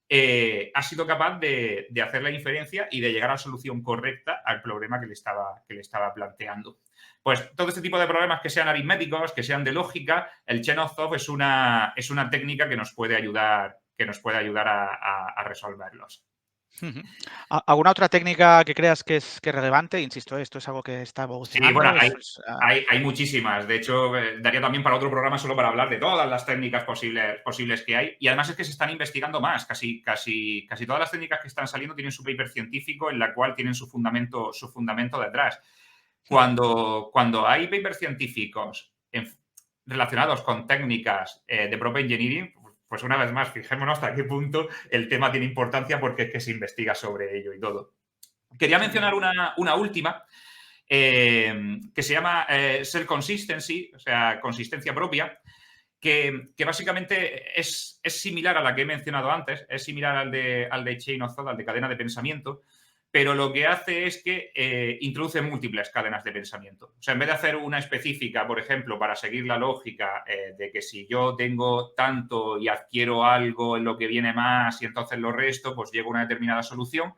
Speaker 6: ha sido capaz de hacer la inferencia y de llegar a la solución correcta al problema que le estaba planteando. Pues todo este tipo de problemas que sean aritméticos, que sean de lógica, el chain of thought es una técnica que nos puede ayudar a resolverlos.
Speaker 5: ¿Alguna otra técnica que creas que es relevante? Insisto, esto es algo que está evolucionando.
Speaker 6: Sí, bueno, hay muchísimas. De hecho, daría también para otro programa solo para hablar de todas las técnicas posibles que hay. Y además es que se están investigando más. Casi todas las técnicas que están saliendo tienen su paper científico en la cual tienen su fundamento detrás. Cuando hay papers científicos relacionados con técnicas de prompt engineering, pues una vez más, fijémonos hasta qué punto el tema tiene importancia porque es que se investiga sobre ello y todo. Quería mencionar una última que se llama self-consistency, o sea, consistencia propia, que básicamente es similar a la que he mencionado antes, es similar al de chain of thought, al de cadena de pensamiento, pero lo que hace es que introduce múltiples cadenas de pensamiento. O sea, en vez de hacer una específica, por ejemplo, para seguir la lógica de que si yo tengo tanto y adquiero algo en lo que viene más y entonces lo resto, pues llego a una determinada solución,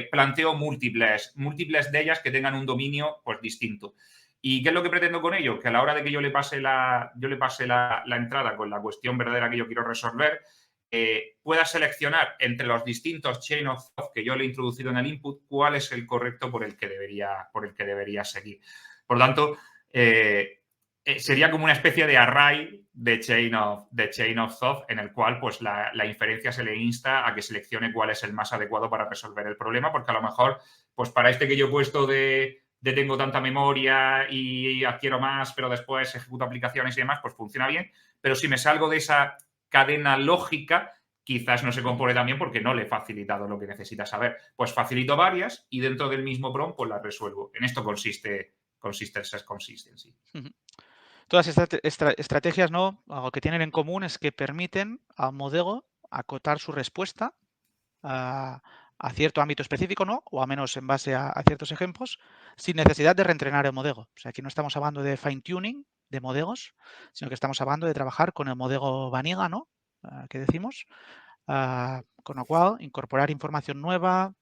Speaker 6: planteo múltiples de ellas que tengan un dominio pues distinto. ¿Y qué es lo que pretendo con ello? Que a la hora de que yo le pase la entrada con la cuestión verdadera que yo quiero resolver, pueda seleccionar entre los distintos chain of thought que yo le he introducido en el input cuál es el correcto por el que debería seguir. Por lo tanto, sería como una especie de array de chain of thought en el cual pues, la inferencia se le insta a que seleccione cuál es el más adecuado para resolver el problema, porque a lo mejor, pues para este que yo he puesto de tengo tanta memoria y adquiero más, pero después ejecuto aplicaciones y demás, pues funciona bien. Pero si me salgo de esa cadena lógica, quizás no se compone tan bien porque no le he facilitado lo que necesita saber. Pues facilito varias y dentro del mismo prompt pues las resuelvo. En esto consiste el Search Consistency.
Speaker 5: Todas estas estrategias, ¿no? Algo que tienen en común es que permiten al modelo acotar su respuesta a cierto ámbito específico, ¿no? O al menos en base a ciertos ejemplos, sin necesidad de reentrenar el modelo. O sea, aquí no estamos hablando de fine-tuning de modelos, sino que estamos hablando de trabajar con el modelo vanilla, ¿no? Que decimos. Con lo cual, incorporar información nueva,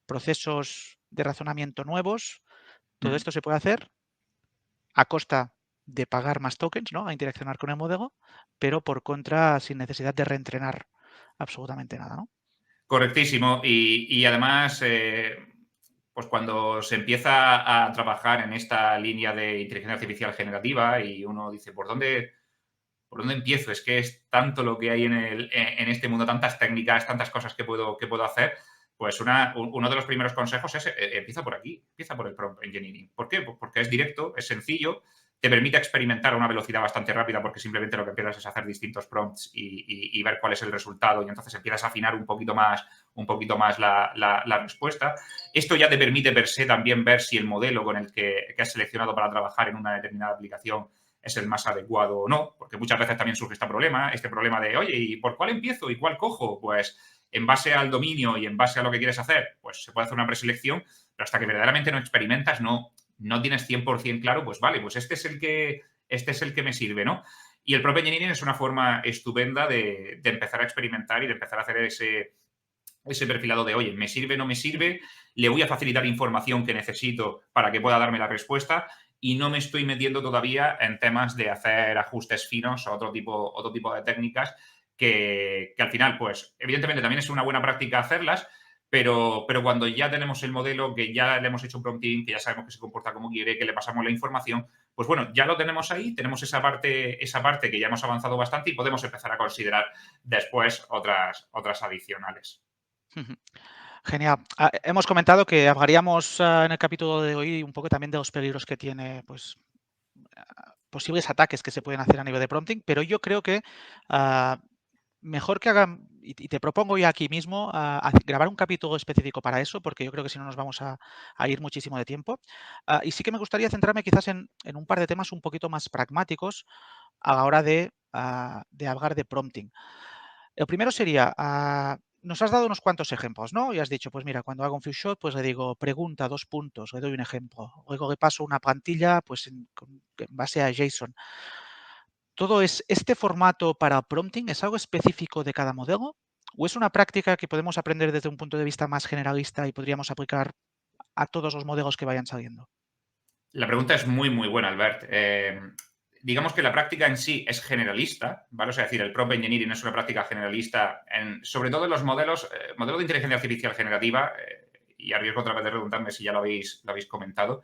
Speaker 5: procesos de razonamiento nuevos, todo esto se puede hacer a costa de pagar más tokens, ¿no? A interaccionar con el modelo, pero por contra, sin necesidad de reentrenar absolutamente nada, ¿no?
Speaker 6: Correctísimo. Y además, pues cuando se empieza a trabajar en esta línea de inteligencia artificial generativa y uno dice, ¿por dónde empiezo? Es que es tanto lo que hay en este mundo, tantas técnicas, tantas cosas que puedo hacer. Pues uno de los primeros consejos es empieza por aquí, empieza por el prompt engineering. ¿Por qué? Pues porque es directo, es sencillo, te permite experimentar a una velocidad bastante rápida porque simplemente lo que empiezas es hacer distintos prompts y ver cuál es el resultado y entonces empiezas a afinar un poquito más la respuesta. Esto ya te permite per se también ver si el modelo con el que has seleccionado para trabajar en una determinada aplicación es el más adecuado o no, porque muchas veces también surge este problema de, oye, ¿y por cuál empiezo y cuál cojo? Pues en base al dominio y en base a lo que quieres hacer, pues se puede hacer una preselección, pero hasta que verdaderamente no experimentas, no tienes 100% claro, pues vale, pues este es el que me sirve, ¿no? Y el Prompt Engineering es una forma estupenda de empezar a experimentar y de empezar a hacer ese perfilado de, oye, ¿me sirve, no me sirve? Le voy a facilitar información que necesito para que pueda darme la respuesta y no me estoy metiendo todavía en temas de hacer ajustes finos o otro tipo de técnicas que al final, pues, evidentemente también es una buena práctica hacerlas, pero cuando ya tenemos el modelo, que ya le hemos hecho un prompting, que ya sabemos que se comporta como quiere, que le pasamos la información, pues bueno, ya lo tenemos ahí, tenemos esa parte que ya hemos avanzado bastante y podemos empezar a considerar después otras adicionales.
Speaker 5: Genial. Hemos comentado que hablaríamos en el capítulo de hoy un poco también de los peligros que tiene, pues, posibles ataques que se pueden hacer a nivel de prompting, pero yo creo que mejor que hagan, y te propongo ya aquí mismo, a grabar un capítulo específico para eso, porque yo creo que si no nos vamos a ir muchísimo de tiempo. Y sí que me gustaría centrarme quizás en un par de temas un poquito más pragmáticos a la hora de hablar de prompting. El primero sería, nos has dado unos cuantos ejemplos, ¿no? Y has dicho, pues mira, cuando hago un few-shot, pues le digo pregunta, 2 puntos, le doy un ejemplo. Luego le paso una plantilla, pues en base a JSON. ¿Todo este formato para prompting es algo específico de cada modelo? ¿O es una práctica que podemos aprender desde un punto de vista más generalista y podríamos aplicar a todos los modelos que vayan saliendo?
Speaker 6: La pregunta es muy, muy buena, Albert. Digamos que la práctica en sí es generalista, ¿vale? O sea, es decir, el prompt engineering es una práctica generalista, sobre todo en los modelos de inteligencia artificial generativa, y a riesgo otra vez de redundarme si ya lo habéis comentado,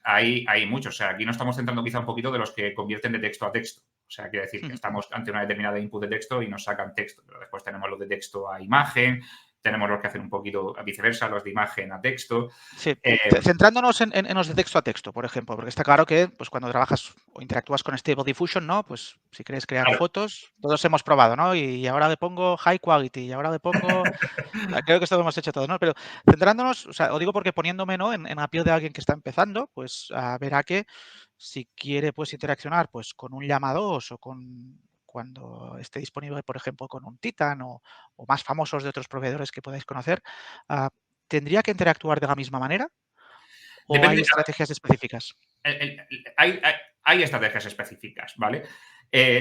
Speaker 6: hay muchos. O sea, aquí nos estamos centrando quizá un poquito de los que convierten de texto a texto. O sea, quiere decir que estamos ante una determinada input de texto y nos sacan texto. Pero después tenemos los de texto a imagen, tenemos los que hacen un poquito viceversa, los de imagen a texto.
Speaker 5: Sí, centrándonos en los de texto a texto, por ejemplo, porque está claro que pues, cuando trabajas o interactúas con Stable Diffusion, ¿no? Pues si quieres crear fotos, todos hemos probado, ¿no? Y ahora le pongo high quality, y ahora le pongo... Creo que esto lo hemos hecho todos, ¿no? Pero centrándonos, o sea, os digo porque poniéndome, ¿no? en la piel de alguien que está empezando, pues verá que si quiere pues interaccionar pues con un llama 2 o con cuando esté disponible, por ejemplo, con un Titan o más famosos de otros proveedores que podáis conocer, ¿tendría que interactuar de la misma manera? ¿O
Speaker 6: Depende,
Speaker 5: hay estrategias específicas?
Speaker 6: Hay estrategias específicas, ¿vale?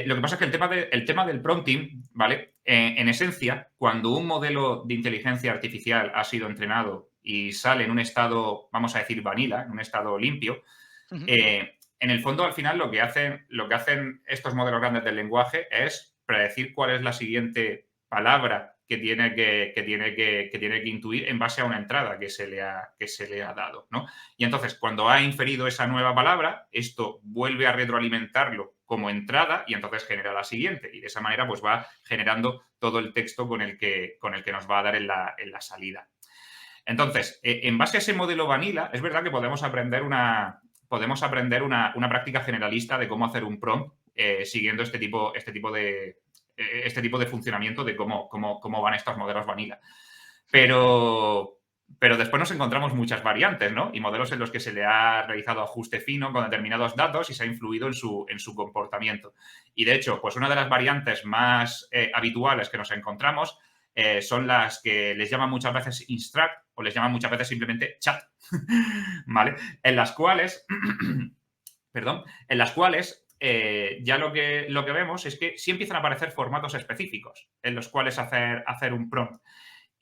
Speaker 6: Lo que pasa es que el tema del prompting, ¿vale? En esencia, cuando un modelo de inteligencia artificial ha sido entrenado y sale en un estado, vamos a decir, vanilla, en un estado limpio, en el fondo, al final, lo que hacen estos modelos grandes del lenguaje es predecir cuál es la siguiente palabra que tiene que intuir en base a una entrada que se le ha dado, ¿no? Y entonces, cuando ha inferido esa nueva palabra, esto vuelve a retroalimentarlo como entrada y entonces genera la siguiente. Y de esa manera, pues va generando todo el texto con el que nos va a dar en la salida. Entonces, en base a ese modelo vanilla, es verdad que podemos aprender una práctica generalista de cómo hacer un prompt siguiendo este tipo de funcionamiento de cómo van estos modelos vanilla. Pero después nos encontramos muchas variantes, ¿no? Y modelos en los que se le ha realizado ajuste fino con determinados datos y se ha influido en su comportamiento. Y, de hecho, pues una de las variantes más habituales que nos encontramos son las que les llaman muchas veces instruct o les llaman muchas veces simplemente chat, ¿vale? En las cuales, ya lo que vemos es que sí empiezan a aparecer formatos específicos en los cuales hacer un prompt.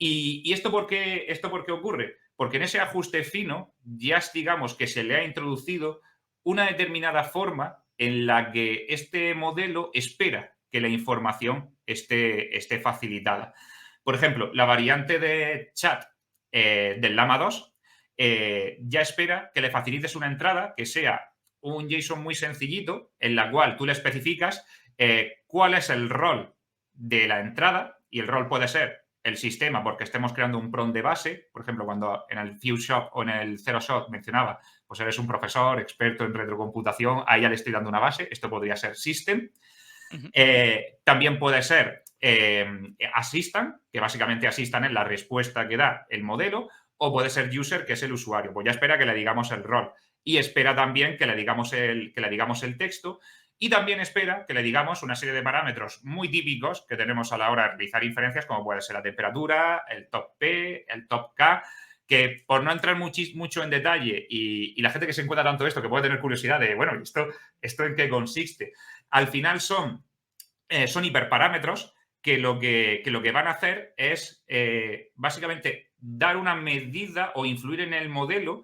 Speaker 6: ¿Y esto por qué ocurre? Porque en ese ajuste fino ya digamos que se le ha introducido una determinada forma en la que este modelo espera que la información esté facilitada. Por ejemplo, la variante de chat del Llama 2 ya espera que le facilites una entrada que sea un JSON muy sencillito en la cual tú le especificas cuál es el rol de la entrada, y el rol puede ser el sistema porque estemos creando un prompt de base. Por ejemplo, cuando en el Few Shot o en el Zero Shot mencionaba, pues eres un profesor experto en retrocomputación, ahí ya le estoy dando una base. Esto podría ser system. También puede ser assistant, que básicamente assistant es la respuesta que da el modelo, o puede ser user, que es el usuario. Pues ya espera que le digamos el rol y espera también que le digamos el texto, y también espera que le digamos una serie de parámetros muy típicos que tenemos a la hora de realizar inferencias, como puede ser la temperatura, el top P, el top K, que por no entrar mucho en detalle y la gente que se encuentra tanto esto, que puede tener curiosidad de, bueno, ¿esto en qué consiste? Al final son hiperparámetros que lo que van a hacer es básicamente dar una medida o influir en el modelo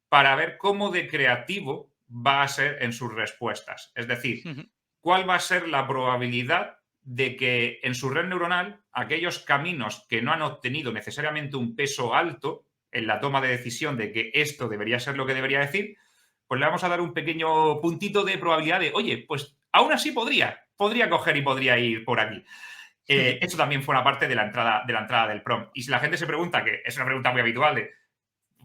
Speaker 6: para ver cómo de creativo va a ser en sus respuestas. Es decir, cuál va a ser la probabilidad de que en su red neuronal aquellos caminos que no han obtenido necesariamente un peso alto en la toma de decisión de que esto debería ser lo que debería decir, pues le vamos a dar un pequeño puntito de probabilidad de, oye, pues aún así podría coger y podría ir por aquí. Eso también fue una parte de la entrada del prompt. Y si la gente se pregunta, que es una pregunta muy habitual de,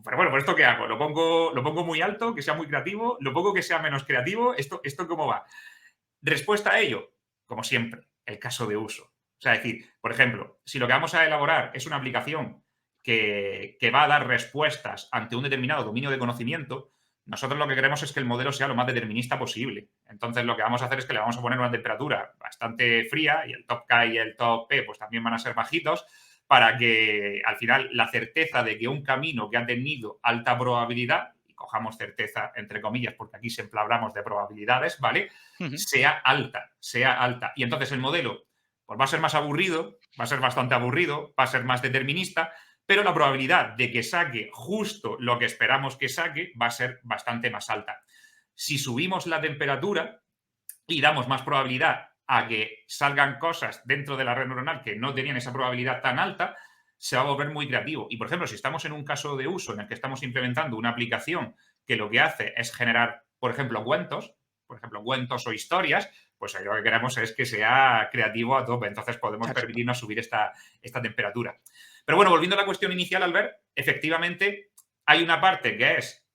Speaker 6: pero bueno, ¿por esto qué hago? ¿Lo pongo muy alto, que sea muy creativo? ¿Lo pongo que sea menos creativo? ¿Esto cómo va? Respuesta a ello, como siempre, el caso de uso. O sea, es decir, por ejemplo, si lo que vamos a elaborar es una aplicación que va a dar respuestas ante un determinado dominio de conocimiento, nosotros lo que queremos es que el modelo sea lo más determinista posible. Entonces, lo que vamos a hacer es que le vamos a poner una temperatura bastante fría y el top K y el top P pues también van a ser bajitos, para que al final la certeza de que un camino que ha tenido alta probabilidad, y cojamos certeza entre comillas porque aquí siempre hablamos de probabilidades, ¿vale? Sea alta. Y entonces el modelo pues va a ser más aburrido, va a ser bastante aburrido, va a ser más determinista, pero la probabilidad de que saque justo lo que esperamos que saque va a ser bastante más alta. Si subimos la temperatura y damos más probabilidad a que salgan cosas dentro de la red neuronal que no tenían esa probabilidad tan alta, se va a volver muy creativo. Y, por ejemplo, si estamos en un caso de uso en el que estamos implementando una aplicación que lo que hace es generar, por ejemplo, cuentos o historias, pues ahí lo que queremos es que sea creativo a tope. Entonces podemos permitirnos subir esta temperatura. Pero bueno, volviendo a la cuestión inicial, Albert, efectivamente hay una parte que es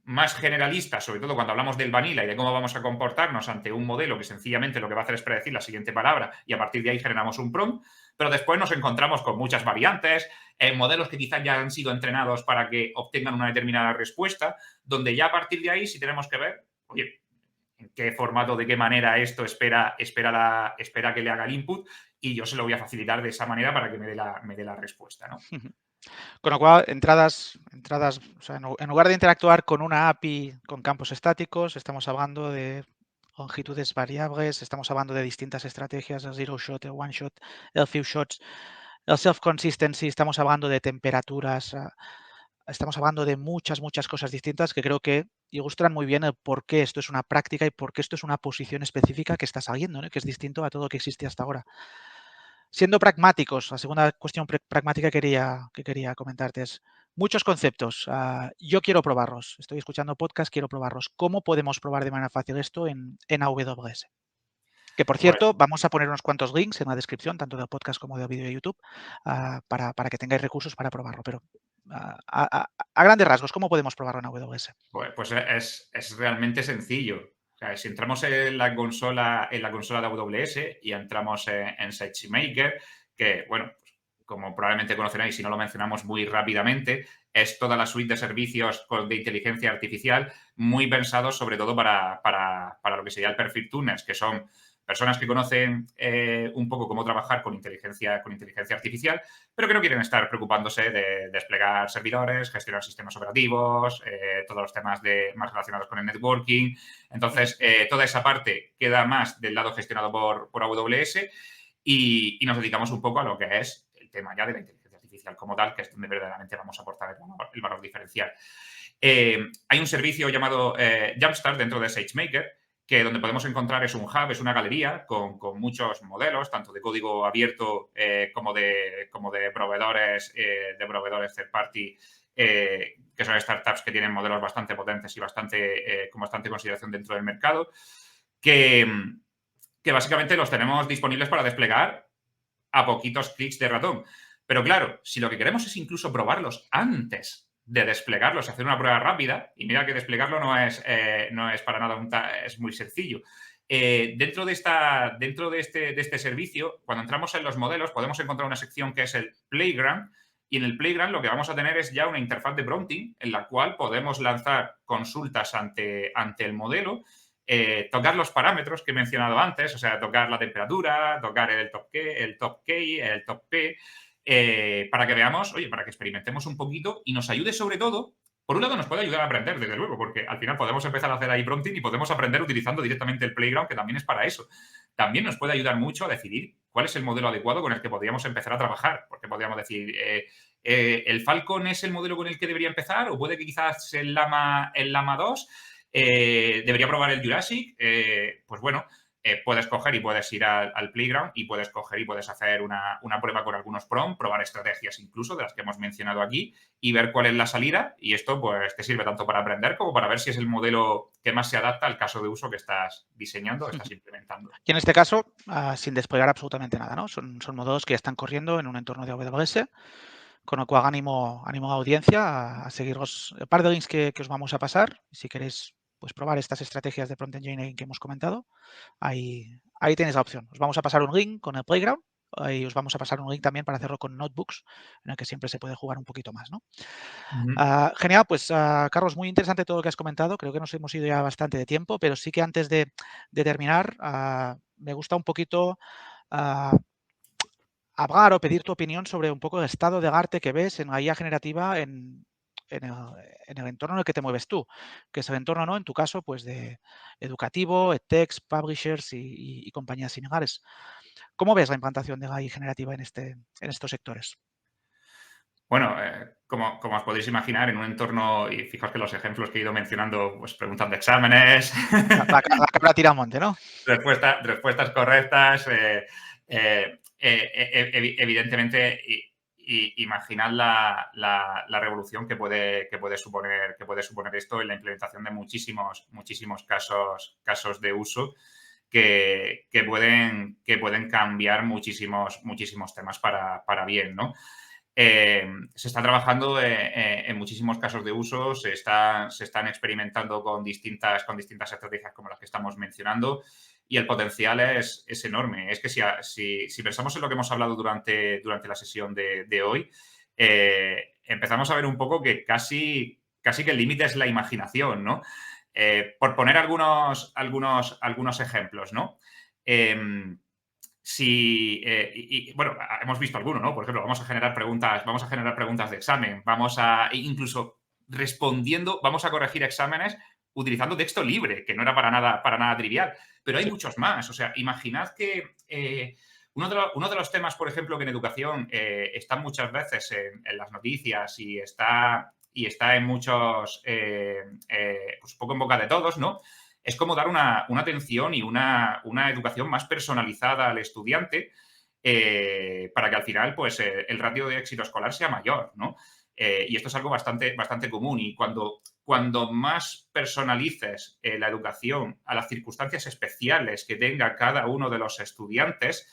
Speaker 6: más generalista, sobre todo cuando hablamos del vanilla y de cómo vamos a comportarnos ante un modelo que sencillamente lo que va a hacer es predecir la siguiente palabra y a partir de ahí generamos un prompt, pero después nos encontramos con muchas variantes, modelos que quizás ya han sido entrenados para que obtengan una determinada respuesta, donde ya a partir de ahí sí tenemos que ver, oye, en qué formato, de qué manera esto espera que le haga el input, y yo se lo voy a facilitar de esa manera para que me dé la respuesta, ¿no?
Speaker 5: Con lo cual, entradas, o sea, en lugar de interactuar con una API con campos estáticos, estamos hablando de longitudes variables, estamos hablando de distintas estrategias, el zero shot, el one shot, el few shots, el self-consistency, estamos hablando de temperaturas estamos hablando de muchas cosas distintas que creo que ilustran muy bien el por qué esto es una práctica y por qué esto es una posición específica que está saliendo, ¿no? Que es distinto a todo lo que existe hasta ahora. Siendo pragmáticos, la segunda cuestión pragmática que quería comentarte es muchos conceptos. Yo quiero probarlos. Estoy escuchando podcast, quiero probarlos. ¿Cómo podemos probar de manera fácil esto en AWS? Que, por
Speaker 6: Pues,
Speaker 5: cierto, vamos a poner unos cuantos links en la descripción, tanto del podcast como del vídeo de YouTube, para que tengáis recursos para probarlo. Pero a grandes rasgos, ¿cómo podemos probarlo en AWS?
Speaker 6: pues es realmente sencillo. O sea, si entramos en la consola de AWS y entramos en SageMaker, que, bueno, pues, como probablemente conoceréis, si no lo mencionamos muy rápidamente, es toda la suite de servicios de inteligencia artificial muy pensados sobre todo para lo que sería el perfil tuners, que son personas que conocen un poco cómo trabajar con inteligencia artificial, pero que no quieren estar preocupándose de desplegar servidores, gestionar sistemas operativos, todos los temas más relacionados con el networking. Entonces, toda esa parte queda más del lado gestionado por AWS y nos dedicamos un poco a lo que es el tema ya de la inteligencia artificial como tal, que es donde verdaderamente vamos a aportar el valor diferencial. Hay un servicio llamado Jumpstart dentro de SageMaker, que donde podemos encontrar es un hub, es una galería con muchos modelos, tanto de código abierto como de proveedores third party, que son startups que tienen modelos bastante potentes y con bastante consideración dentro del mercado, que básicamente los tenemos disponibles para desplegar a poquitos clics de ratón. Pero claro, si lo que queremos es incluso probarlos antes de desplegarlos, hacer una prueba rápida, y mira que desplegarlo no es para nada es muy sencillo. Dentro de este servicio, cuando entramos en los modelos, podemos encontrar una sección que es el Playground, y en el Playground lo que vamos a tener es ya una interfaz de prompting en la cual podemos lanzar consultas ante el modelo, tocar los parámetros que he mencionado antes, o sea, tocar la temperatura, tocar el top key, el top p, para que veamos, oye, para que experimentemos un poquito y nos ayude sobre todo. Por un lado, nos puede ayudar a aprender, desde luego, porque al final podemos empezar a hacer ahí prompting y podemos aprender utilizando directamente el Playground, que también es para eso. También nos puede ayudar mucho a decidir cuál es el modelo adecuado con el que podríamos empezar a trabajar, porque podríamos decir, ¿el Falcon es el modelo con el que debería empezar? ¿O puede que quizás el Llama 2? ¿Debería probar el Jurassic? Pues bueno, puedes coger y puedes ir al Playground y puedes coger y puedes hacer una prueba con algunos prompts, probar estrategias incluso de las que hemos mencionado aquí y ver cuál es la salida. Y esto pues te sirve tanto para aprender como para ver si es el modelo que más se adapta al caso de uso que estás diseñando o estás implementando.
Speaker 5: Y en este caso, sin desplegar absolutamente nada, ¿no? Son modelos que ya están corriendo en un entorno de AWS, con lo cual animo a la audiencia a seguir el par de links que os vamos a pasar. Si queréis pues probar estas estrategias de prompt engineering que hemos comentado, ahí tenéis la opción. Os vamos a pasar un link con el Playground y os vamos a pasar un link también para hacerlo con Notebooks, en el que siempre se puede jugar un poquito más, ¿no? Genial, pues Carlos, muy interesante todo lo que has comentado. Creo que nos hemos ido ya bastante de tiempo, pero sí que antes de terminar, me gusta un poquito hablar o pedir tu opinión sobre un poco el estado del arte que ves en la IA generativa en el entorno en el que te mueves tú, que es el entorno, ¿no? En tu caso, pues de educativo, edtechs, publishers y compañías similares. ¿Cómo ves la implantación de la IA generativa en estos sectores?
Speaker 6: Bueno, como os podéis imaginar, en un entorno, y fijaos que los ejemplos que he ido mencionando, pues preguntas de exámenes.
Speaker 5: La cabra tira al monte, ¿no?
Speaker 6: Respuestas correctas. Evidentemente, imaginad la revolución que puede suponer esto en la implementación de muchísimos casos de uso que pueden cambiar muchísimos temas para bien, ¿no? Se está trabajando en muchísimos casos de uso, se están experimentando con distintas estrategias como las que estamos mencionando y el potencial es enorme. Es que si pensamos en lo que hemos hablado durante la sesión de hoy, empezamos a ver un poco que casi que el límite es la imaginación, ¿no? Por poner algunos ejemplos, ¿no? Bueno, hemos visto alguno, ¿no? Por ejemplo, vamos a generar preguntas de examen, incluso respondiendo, vamos a corregir exámenes utilizando texto libre, que no era para nada trivial, pero hay muchos más. O sea, imaginad que uno de los temas, por ejemplo, que en educación están muchas veces en las noticias y está y está en muchos, pues un poco en boca de todos, ¿no? Es como dar una atención y una educación más personalizada al estudiante para que al final pues, el ratio de éxito escolar sea mayor, ¿no? Y esto es algo bastante común. Y cuando más personalices la educación a las circunstancias especiales que tenga cada uno de los estudiantes,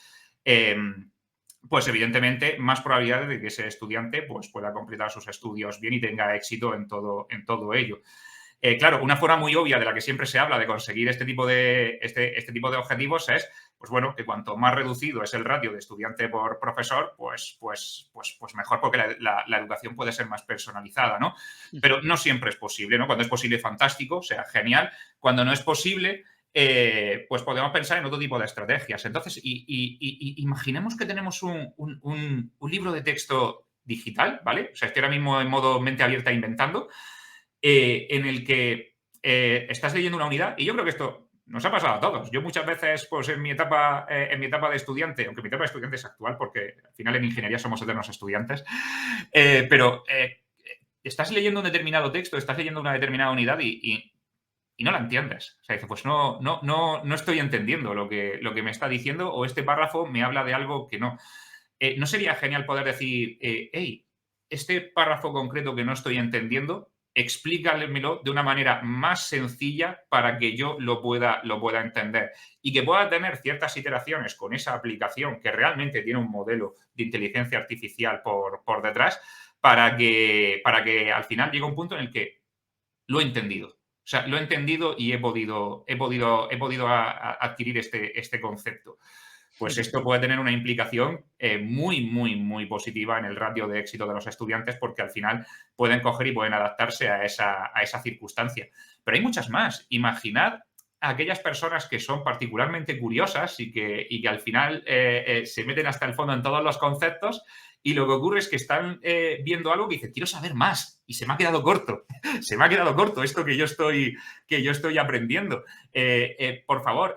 Speaker 6: pues evidentemente más probabilidades de que ese estudiante pues, pueda completar sus estudios bien y tenga éxito en todo ello. Claro, una forma muy obvia de la que siempre se habla de conseguir este tipo de objetivos es, pues bueno, que cuanto más reducido es el ratio de estudiante por profesor, pues mejor, porque la educación puede ser más personalizada, ¿no? Pero no siempre es posible, ¿no? Cuando es posible, fantástico, o sea, genial. Cuando no es posible, pues podemos pensar en otro tipo de estrategias. Entonces, imaginemos que tenemos un libro de texto digital, ¿vale? O sea, estoy ahora mismo en modo mente abierta inventando, en el que estás leyendo una unidad, y yo creo que esto nos ha pasado a todos. Yo muchas veces, pues en mi etapa de estudiante, aunque mi etapa de estudiante es actual, porque al final en ingeniería somos eternos estudiantes, pero estás leyendo un determinado texto, estás leyendo una determinada unidad y no la entiendes. O sea, dices, pues no estoy entendiendo lo que me está diciendo, o este párrafo me habla de algo que no. ¿No sería genial poder decir, hey, este párrafo concreto que no estoy entendiendo, explícamelo de una manera más sencilla para que yo lo pueda entender y que pueda tener ciertas iteraciones con esa aplicación que realmente tiene un modelo de inteligencia artificial por detrás para que al final llegue un punto en el que lo he entendido? O sea, lo he entendido y he podido adquirir este concepto. Pues esto puede tener una implicación muy positiva en el ratio de éxito de los estudiantes, porque al final pueden coger y pueden adaptarse a esa circunstancia. Pero hay muchas más. Imaginad a aquellas personas que son particularmente curiosas y que al final se meten hasta el fondo en todos los conceptos, y lo que ocurre es que están viendo algo que dicen, quiero saber más, y se me ha quedado corto. Se me ha quedado corto esto que yo estoy aprendiendo. Por favor,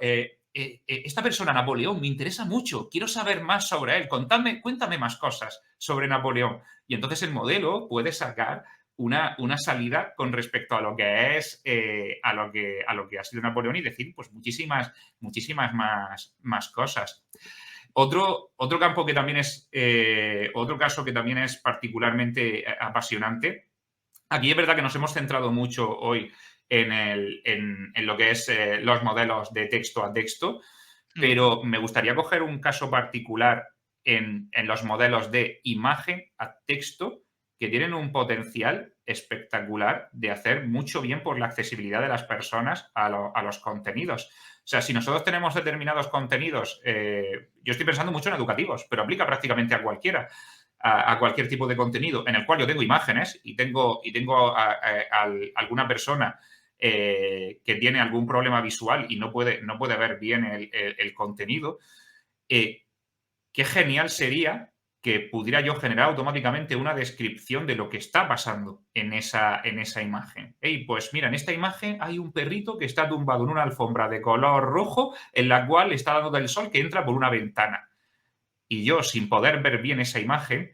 Speaker 6: esta persona, Napoleón, me interesa mucho, quiero saber más sobre él, cuéntame más cosas sobre Napoleón. Y entonces el modelo puede sacar una salida con respecto a lo que es, a lo que ha sido Napoleón, y decir pues muchísimas más cosas. Otro campo que también es, otro caso que también es particularmente apasionante. Aquí es verdad que nos hemos centrado mucho hoy en lo que es los modelos de texto a texto, pero me gustaría coger un caso particular en los modelos de imagen a texto, que tienen un potencial espectacular de hacer mucho bien por la accesibilidad de las personas a los contenidos. O sea, si nosotros tenemos determinados contenidos, yo estoy pensando mucho en educativos, pero aplica prácticamente a cualquiera, a cualquier tipo de contenido en el cual yo tengo imágenes y tengo alguna persona que tiene algún problema visual y no puede ver bien el contenido. Qué genial sería que pudiera yo generar automáticamente una descripción de lo que está pasando en esa imagen. Hey, pues mira, en esta imagen hay un perrito que está tumbado en una alfombra de color rojo en la cual está dando el sol que entra por una ventana. Y yo, sin poder ver bien esa imagen,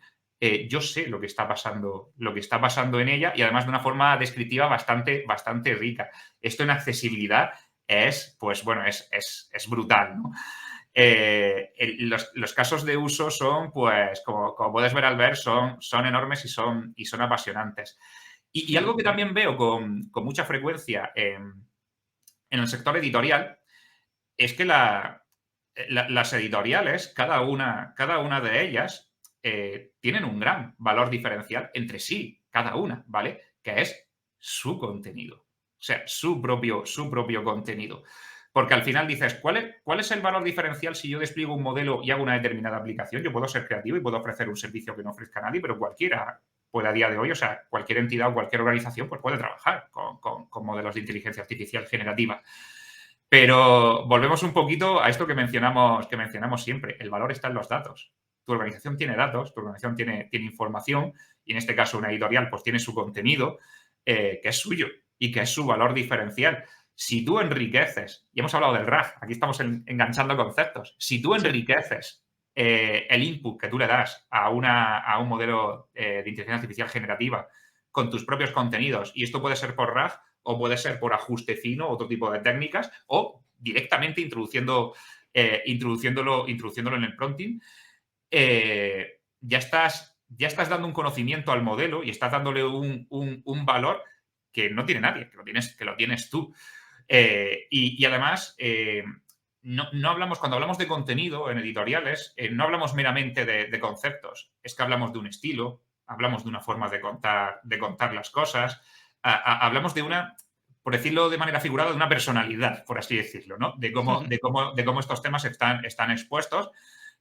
Speaker 6: yo sé lo que está pasando en ella, y además de una forma descriptiva bastante rica. Esto en accesibilidad es, pues bueno, es brutal, ¿no? Los casos de uso son, pues, como puedes ver al ver, son enormes y son apasionantes. Y algo que también veo con mucha frecuencia en el sector editorial es que las editoriales, cada una de ellas, tienen un gran valor diferencial entre sí, cada una, ¿vale? Que es su contenido. O sea, su propio contenido. Porque al final dices, ¿cuál es el valor diferencial si yo despliego un modelo y hago una determinada aplicación? Yo puedo ser creativo y puedo ofrecer un servicio que no ofrezca a nadie, pero cualquiera puede a día de hoy, o sea, cualquier entidad o cualquier organización pues puede trabajar con modelos de inteligencia artificial generativa. Pero volvemos un poquito a esto que mencionamos siempre. El valor está en los datos. Tu organización tiene datos, tu organización tiene información, y en este caso una editorial pues tiene su contenido que es suyo y que es su valor diferencial. Si tú enriqueces, y hemos hablado del RAG, aquí estamos enganchando conceptos, si tú enriqueces el input que tú le das a un modelo de inteligencia artificial generativa con tus propios contenidos. Y esto puede ser por RAG o puede ser por ajuste fino, otro tipo de técnicas, o directamente introduciéndolo en el prompting. Ya estás dando un conocimiento al modelo y estás dándole un valor que no tiene nadie, que lo tienes tú. Y además, no hablamos, cuando hablamos de contenido en editoriales, no hablamos meramente de conceptos, es que hablamos de un estilo, hablamos de una forma de contar las cosas, hablamos de una, por decirlo de manera figurada, de una personalidad, por así decirlo, ¿no? De cómo estos temas están expuestos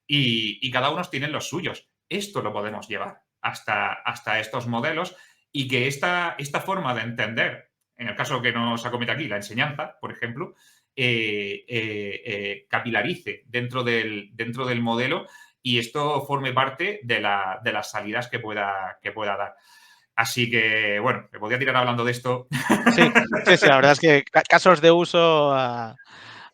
Speaker 6: y cada uno tiene los suyos. Esto lo podemos llevar hasta estos modelos y que esta forma de entender, en el caso que nos acomete aquí, la enseñanza, por ejemplo, capilarice dentro del modelo y esto forme parte de las salidas que pueda dar. Así que, bueno, me podría tirar hablando de esto.
Speaker 5: Sí, la verdad es que casos de uso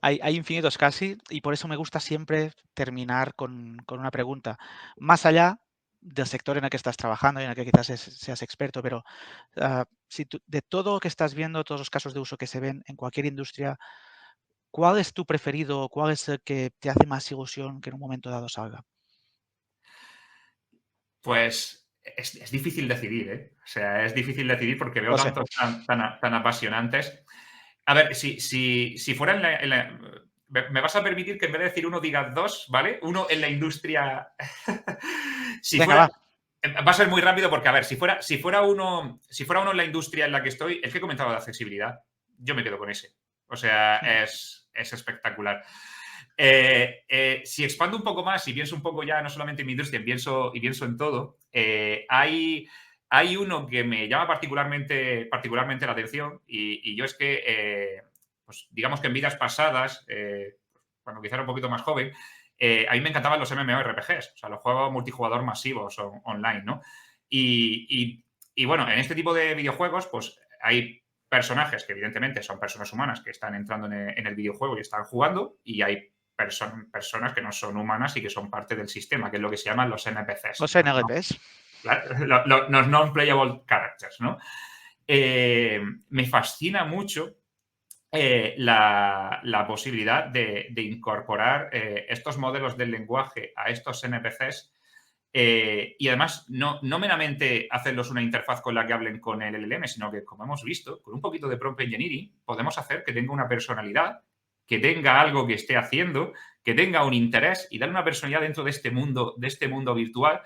Speaker 5: hay infinitos casi y por eso me gusta siempre terminar con una pregunta. Más allá del sector en el que estás trabajando y en el que quizás seas experto, pero si de todo lo que estás viendo, todos los casos de uso que se ven en cualquier industria, ¿cuál es tu preferido? ¿Cuál es el que te hace más ilusión que en un momento dado salga?
Speaker 6: Pues es difícil decidir, ¿eh? O sea, es difícil decidir porque veo
Speaker 5: Lo sé.
Speaker 6: tantos tan apasionantes. A ver, si fuera me vas a permitir que en vez de decir uno digas dos, ¿vale? Uno en la industria...
Speaker 5: Venga,
Speaker 6: va a ser muy rápido porque, a ver, si fuera uno en la industria en la que estoy, el que he comentado de accesibilidad, yo me quedo con ese. O sea, es espectacular. Si expando un poco más y pienso un poco ya no solamente en mi industria, pienso en todo, hay uno que me llama particularmente la atención y yo es que, pues digamos que en vidas pasadas, cuando quizá era un poquito más joven, a mí me encantaban los MMORPGs, o sea, los juegos multijugador masivos online, ¿no? Y bueno, en este tipo de videojuegos, pues hay personajes que evidentemente son personas humanas que están entrando en el videojuego y están jugando y hay personas que no son humanas y que son parte del sistema, que es lo que se llaman los NPCs.
Speaker 5: los NLPs.
Speaker 6: Los non-playable characters, ¿no? Me fascina mucho la posibilidad de incorporar estos modelos del lenguaje a estos NPCs y además no meramente hacerlos una interfaz con la que hablen con el LLM, sino que, como hemos visto, con un poquito de prompt engineering podemos hacer que tenga una personalidad, que tenga algo que esté haciendo, que tenga un interés y darle una personalidad dentro de este mundo virtual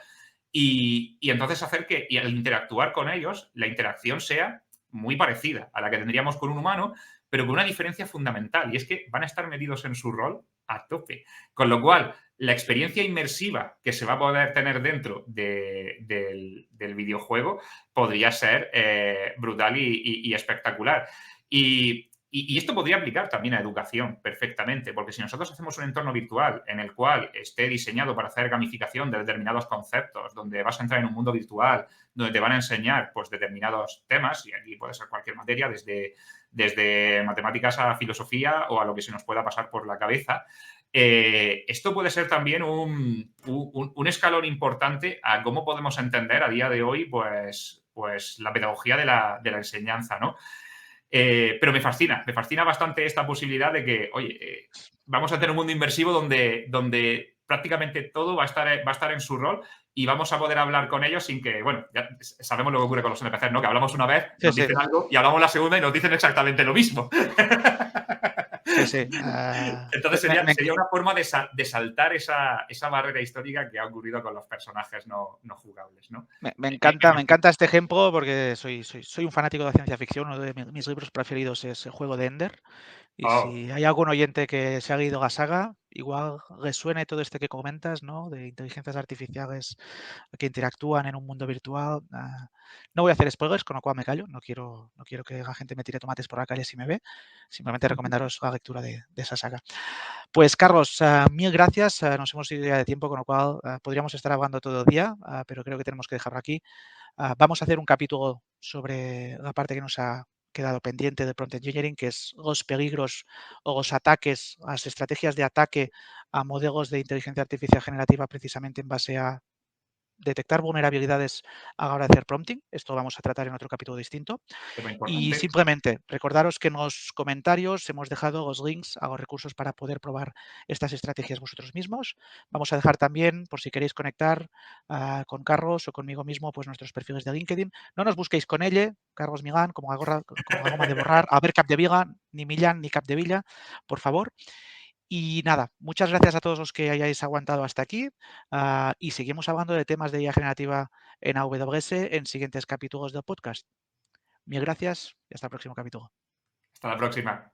Speaker 6: y entonces hacer que y al interactuar con ellos, la interacción sea muy parecida a la que tendríamos con un humano, pero con una diferencia fundamental y es que van a estar medidos en su rol a tope. Con lo cual, la experiencia inmersiva que se va a poder tener dentro del videojuego podría ser brutal y espectacular. Y esto podría aplicar también a educación perfectamente, porque si nosotros hacemos un entorno virtual en el cual esté diseñado para hacer gamificación de determinados conceptos, donde vas a entrar en un mundo virtual, donde te van a enseñar pues, determinados temas, y aquí puede ser cualquier materia, desde matemáticas a filosofía o a lo que se nos pueda pasar por la cabeza, esto puede ser también un escalón importante a cómo podemos entender a día de hoy pues la pedagogía de la enseñanza, ¿no? Pero me fascina bastante esta posibilidad de que, oye, vamos a tener un mundo inmersivo donde prácticamente todo va a estar en su rol y vamos a poder hablar con ellos sin que, bueno, ya sabemos lo que ocurre con los NPCs, ¿no? Que hablamos una vez, nos dicen algo y hablamos la segunda y nos dicen exactamente lo mismo.
Speaker 5: Sí.
Speaker 6: Entonces sería una forma de saltar esa barrera histórica que ha ocurrido con los personajes no jugables, ¿no?
Speaker 5: Me encanta este ejemplo porque soy un fanático de la ciencia ficción. Uno de mis libros preferidos es El juego de Ender. Y si hay algún oyente que se ha leído la saga, igual resuene todo este que comentas, ¿no? De inteligencias artificiales que interactúan en un mundo virtual. No voy a hacer spoilers, con lo cual me callo. No quiero que la gente me tire tomates por la calle si me ve. Simplemente recomendaros la lectura de esa saga. Pues, Carlos, mil gracias. Nos hemos ido ya de tiempo, con lo cual podríamos estar hablando todo el día, pero creo que tenemos que dejarlo aquí. Vamos a hacer un capítulo sobre la parte que nos ha quedado pendiente de prompt engineering, que es los peligros o los ataques, las estrategias de ataque a modelos de inteligencia artificial generativa precisamente en base a detectar vulnerabilidades a la hora de hacer prompting. Esto lo vamos a tratar en otro capítulo distinto.
Speaker 6: Tema
Speaker 5: Y
Speaker 6: importante.
Speaker 5: simplemente recordaros que en los comentarios hemos dejado los links a los recursos para poder probar estas estrategias vosotros mismos. Vamos a dejar también, por si queréis conectar con Carlos o conmigo mismo, pues nuestros perfiles de LinkedIn. No nos busquéis con elle, Carlos Milán, como la goma de borrar, a ver Capdevila, ni Millán ni Capdevila, por favor. Y nada, muchas gracias a todos los que hayáis aguantado hasta aquí y seguimos hablando de temas de IA generativa en AWS en siguientes capítulos del podcast. Mil gracias y hasta el próximo capítulo.
Speaker 6: Hasta la próxima.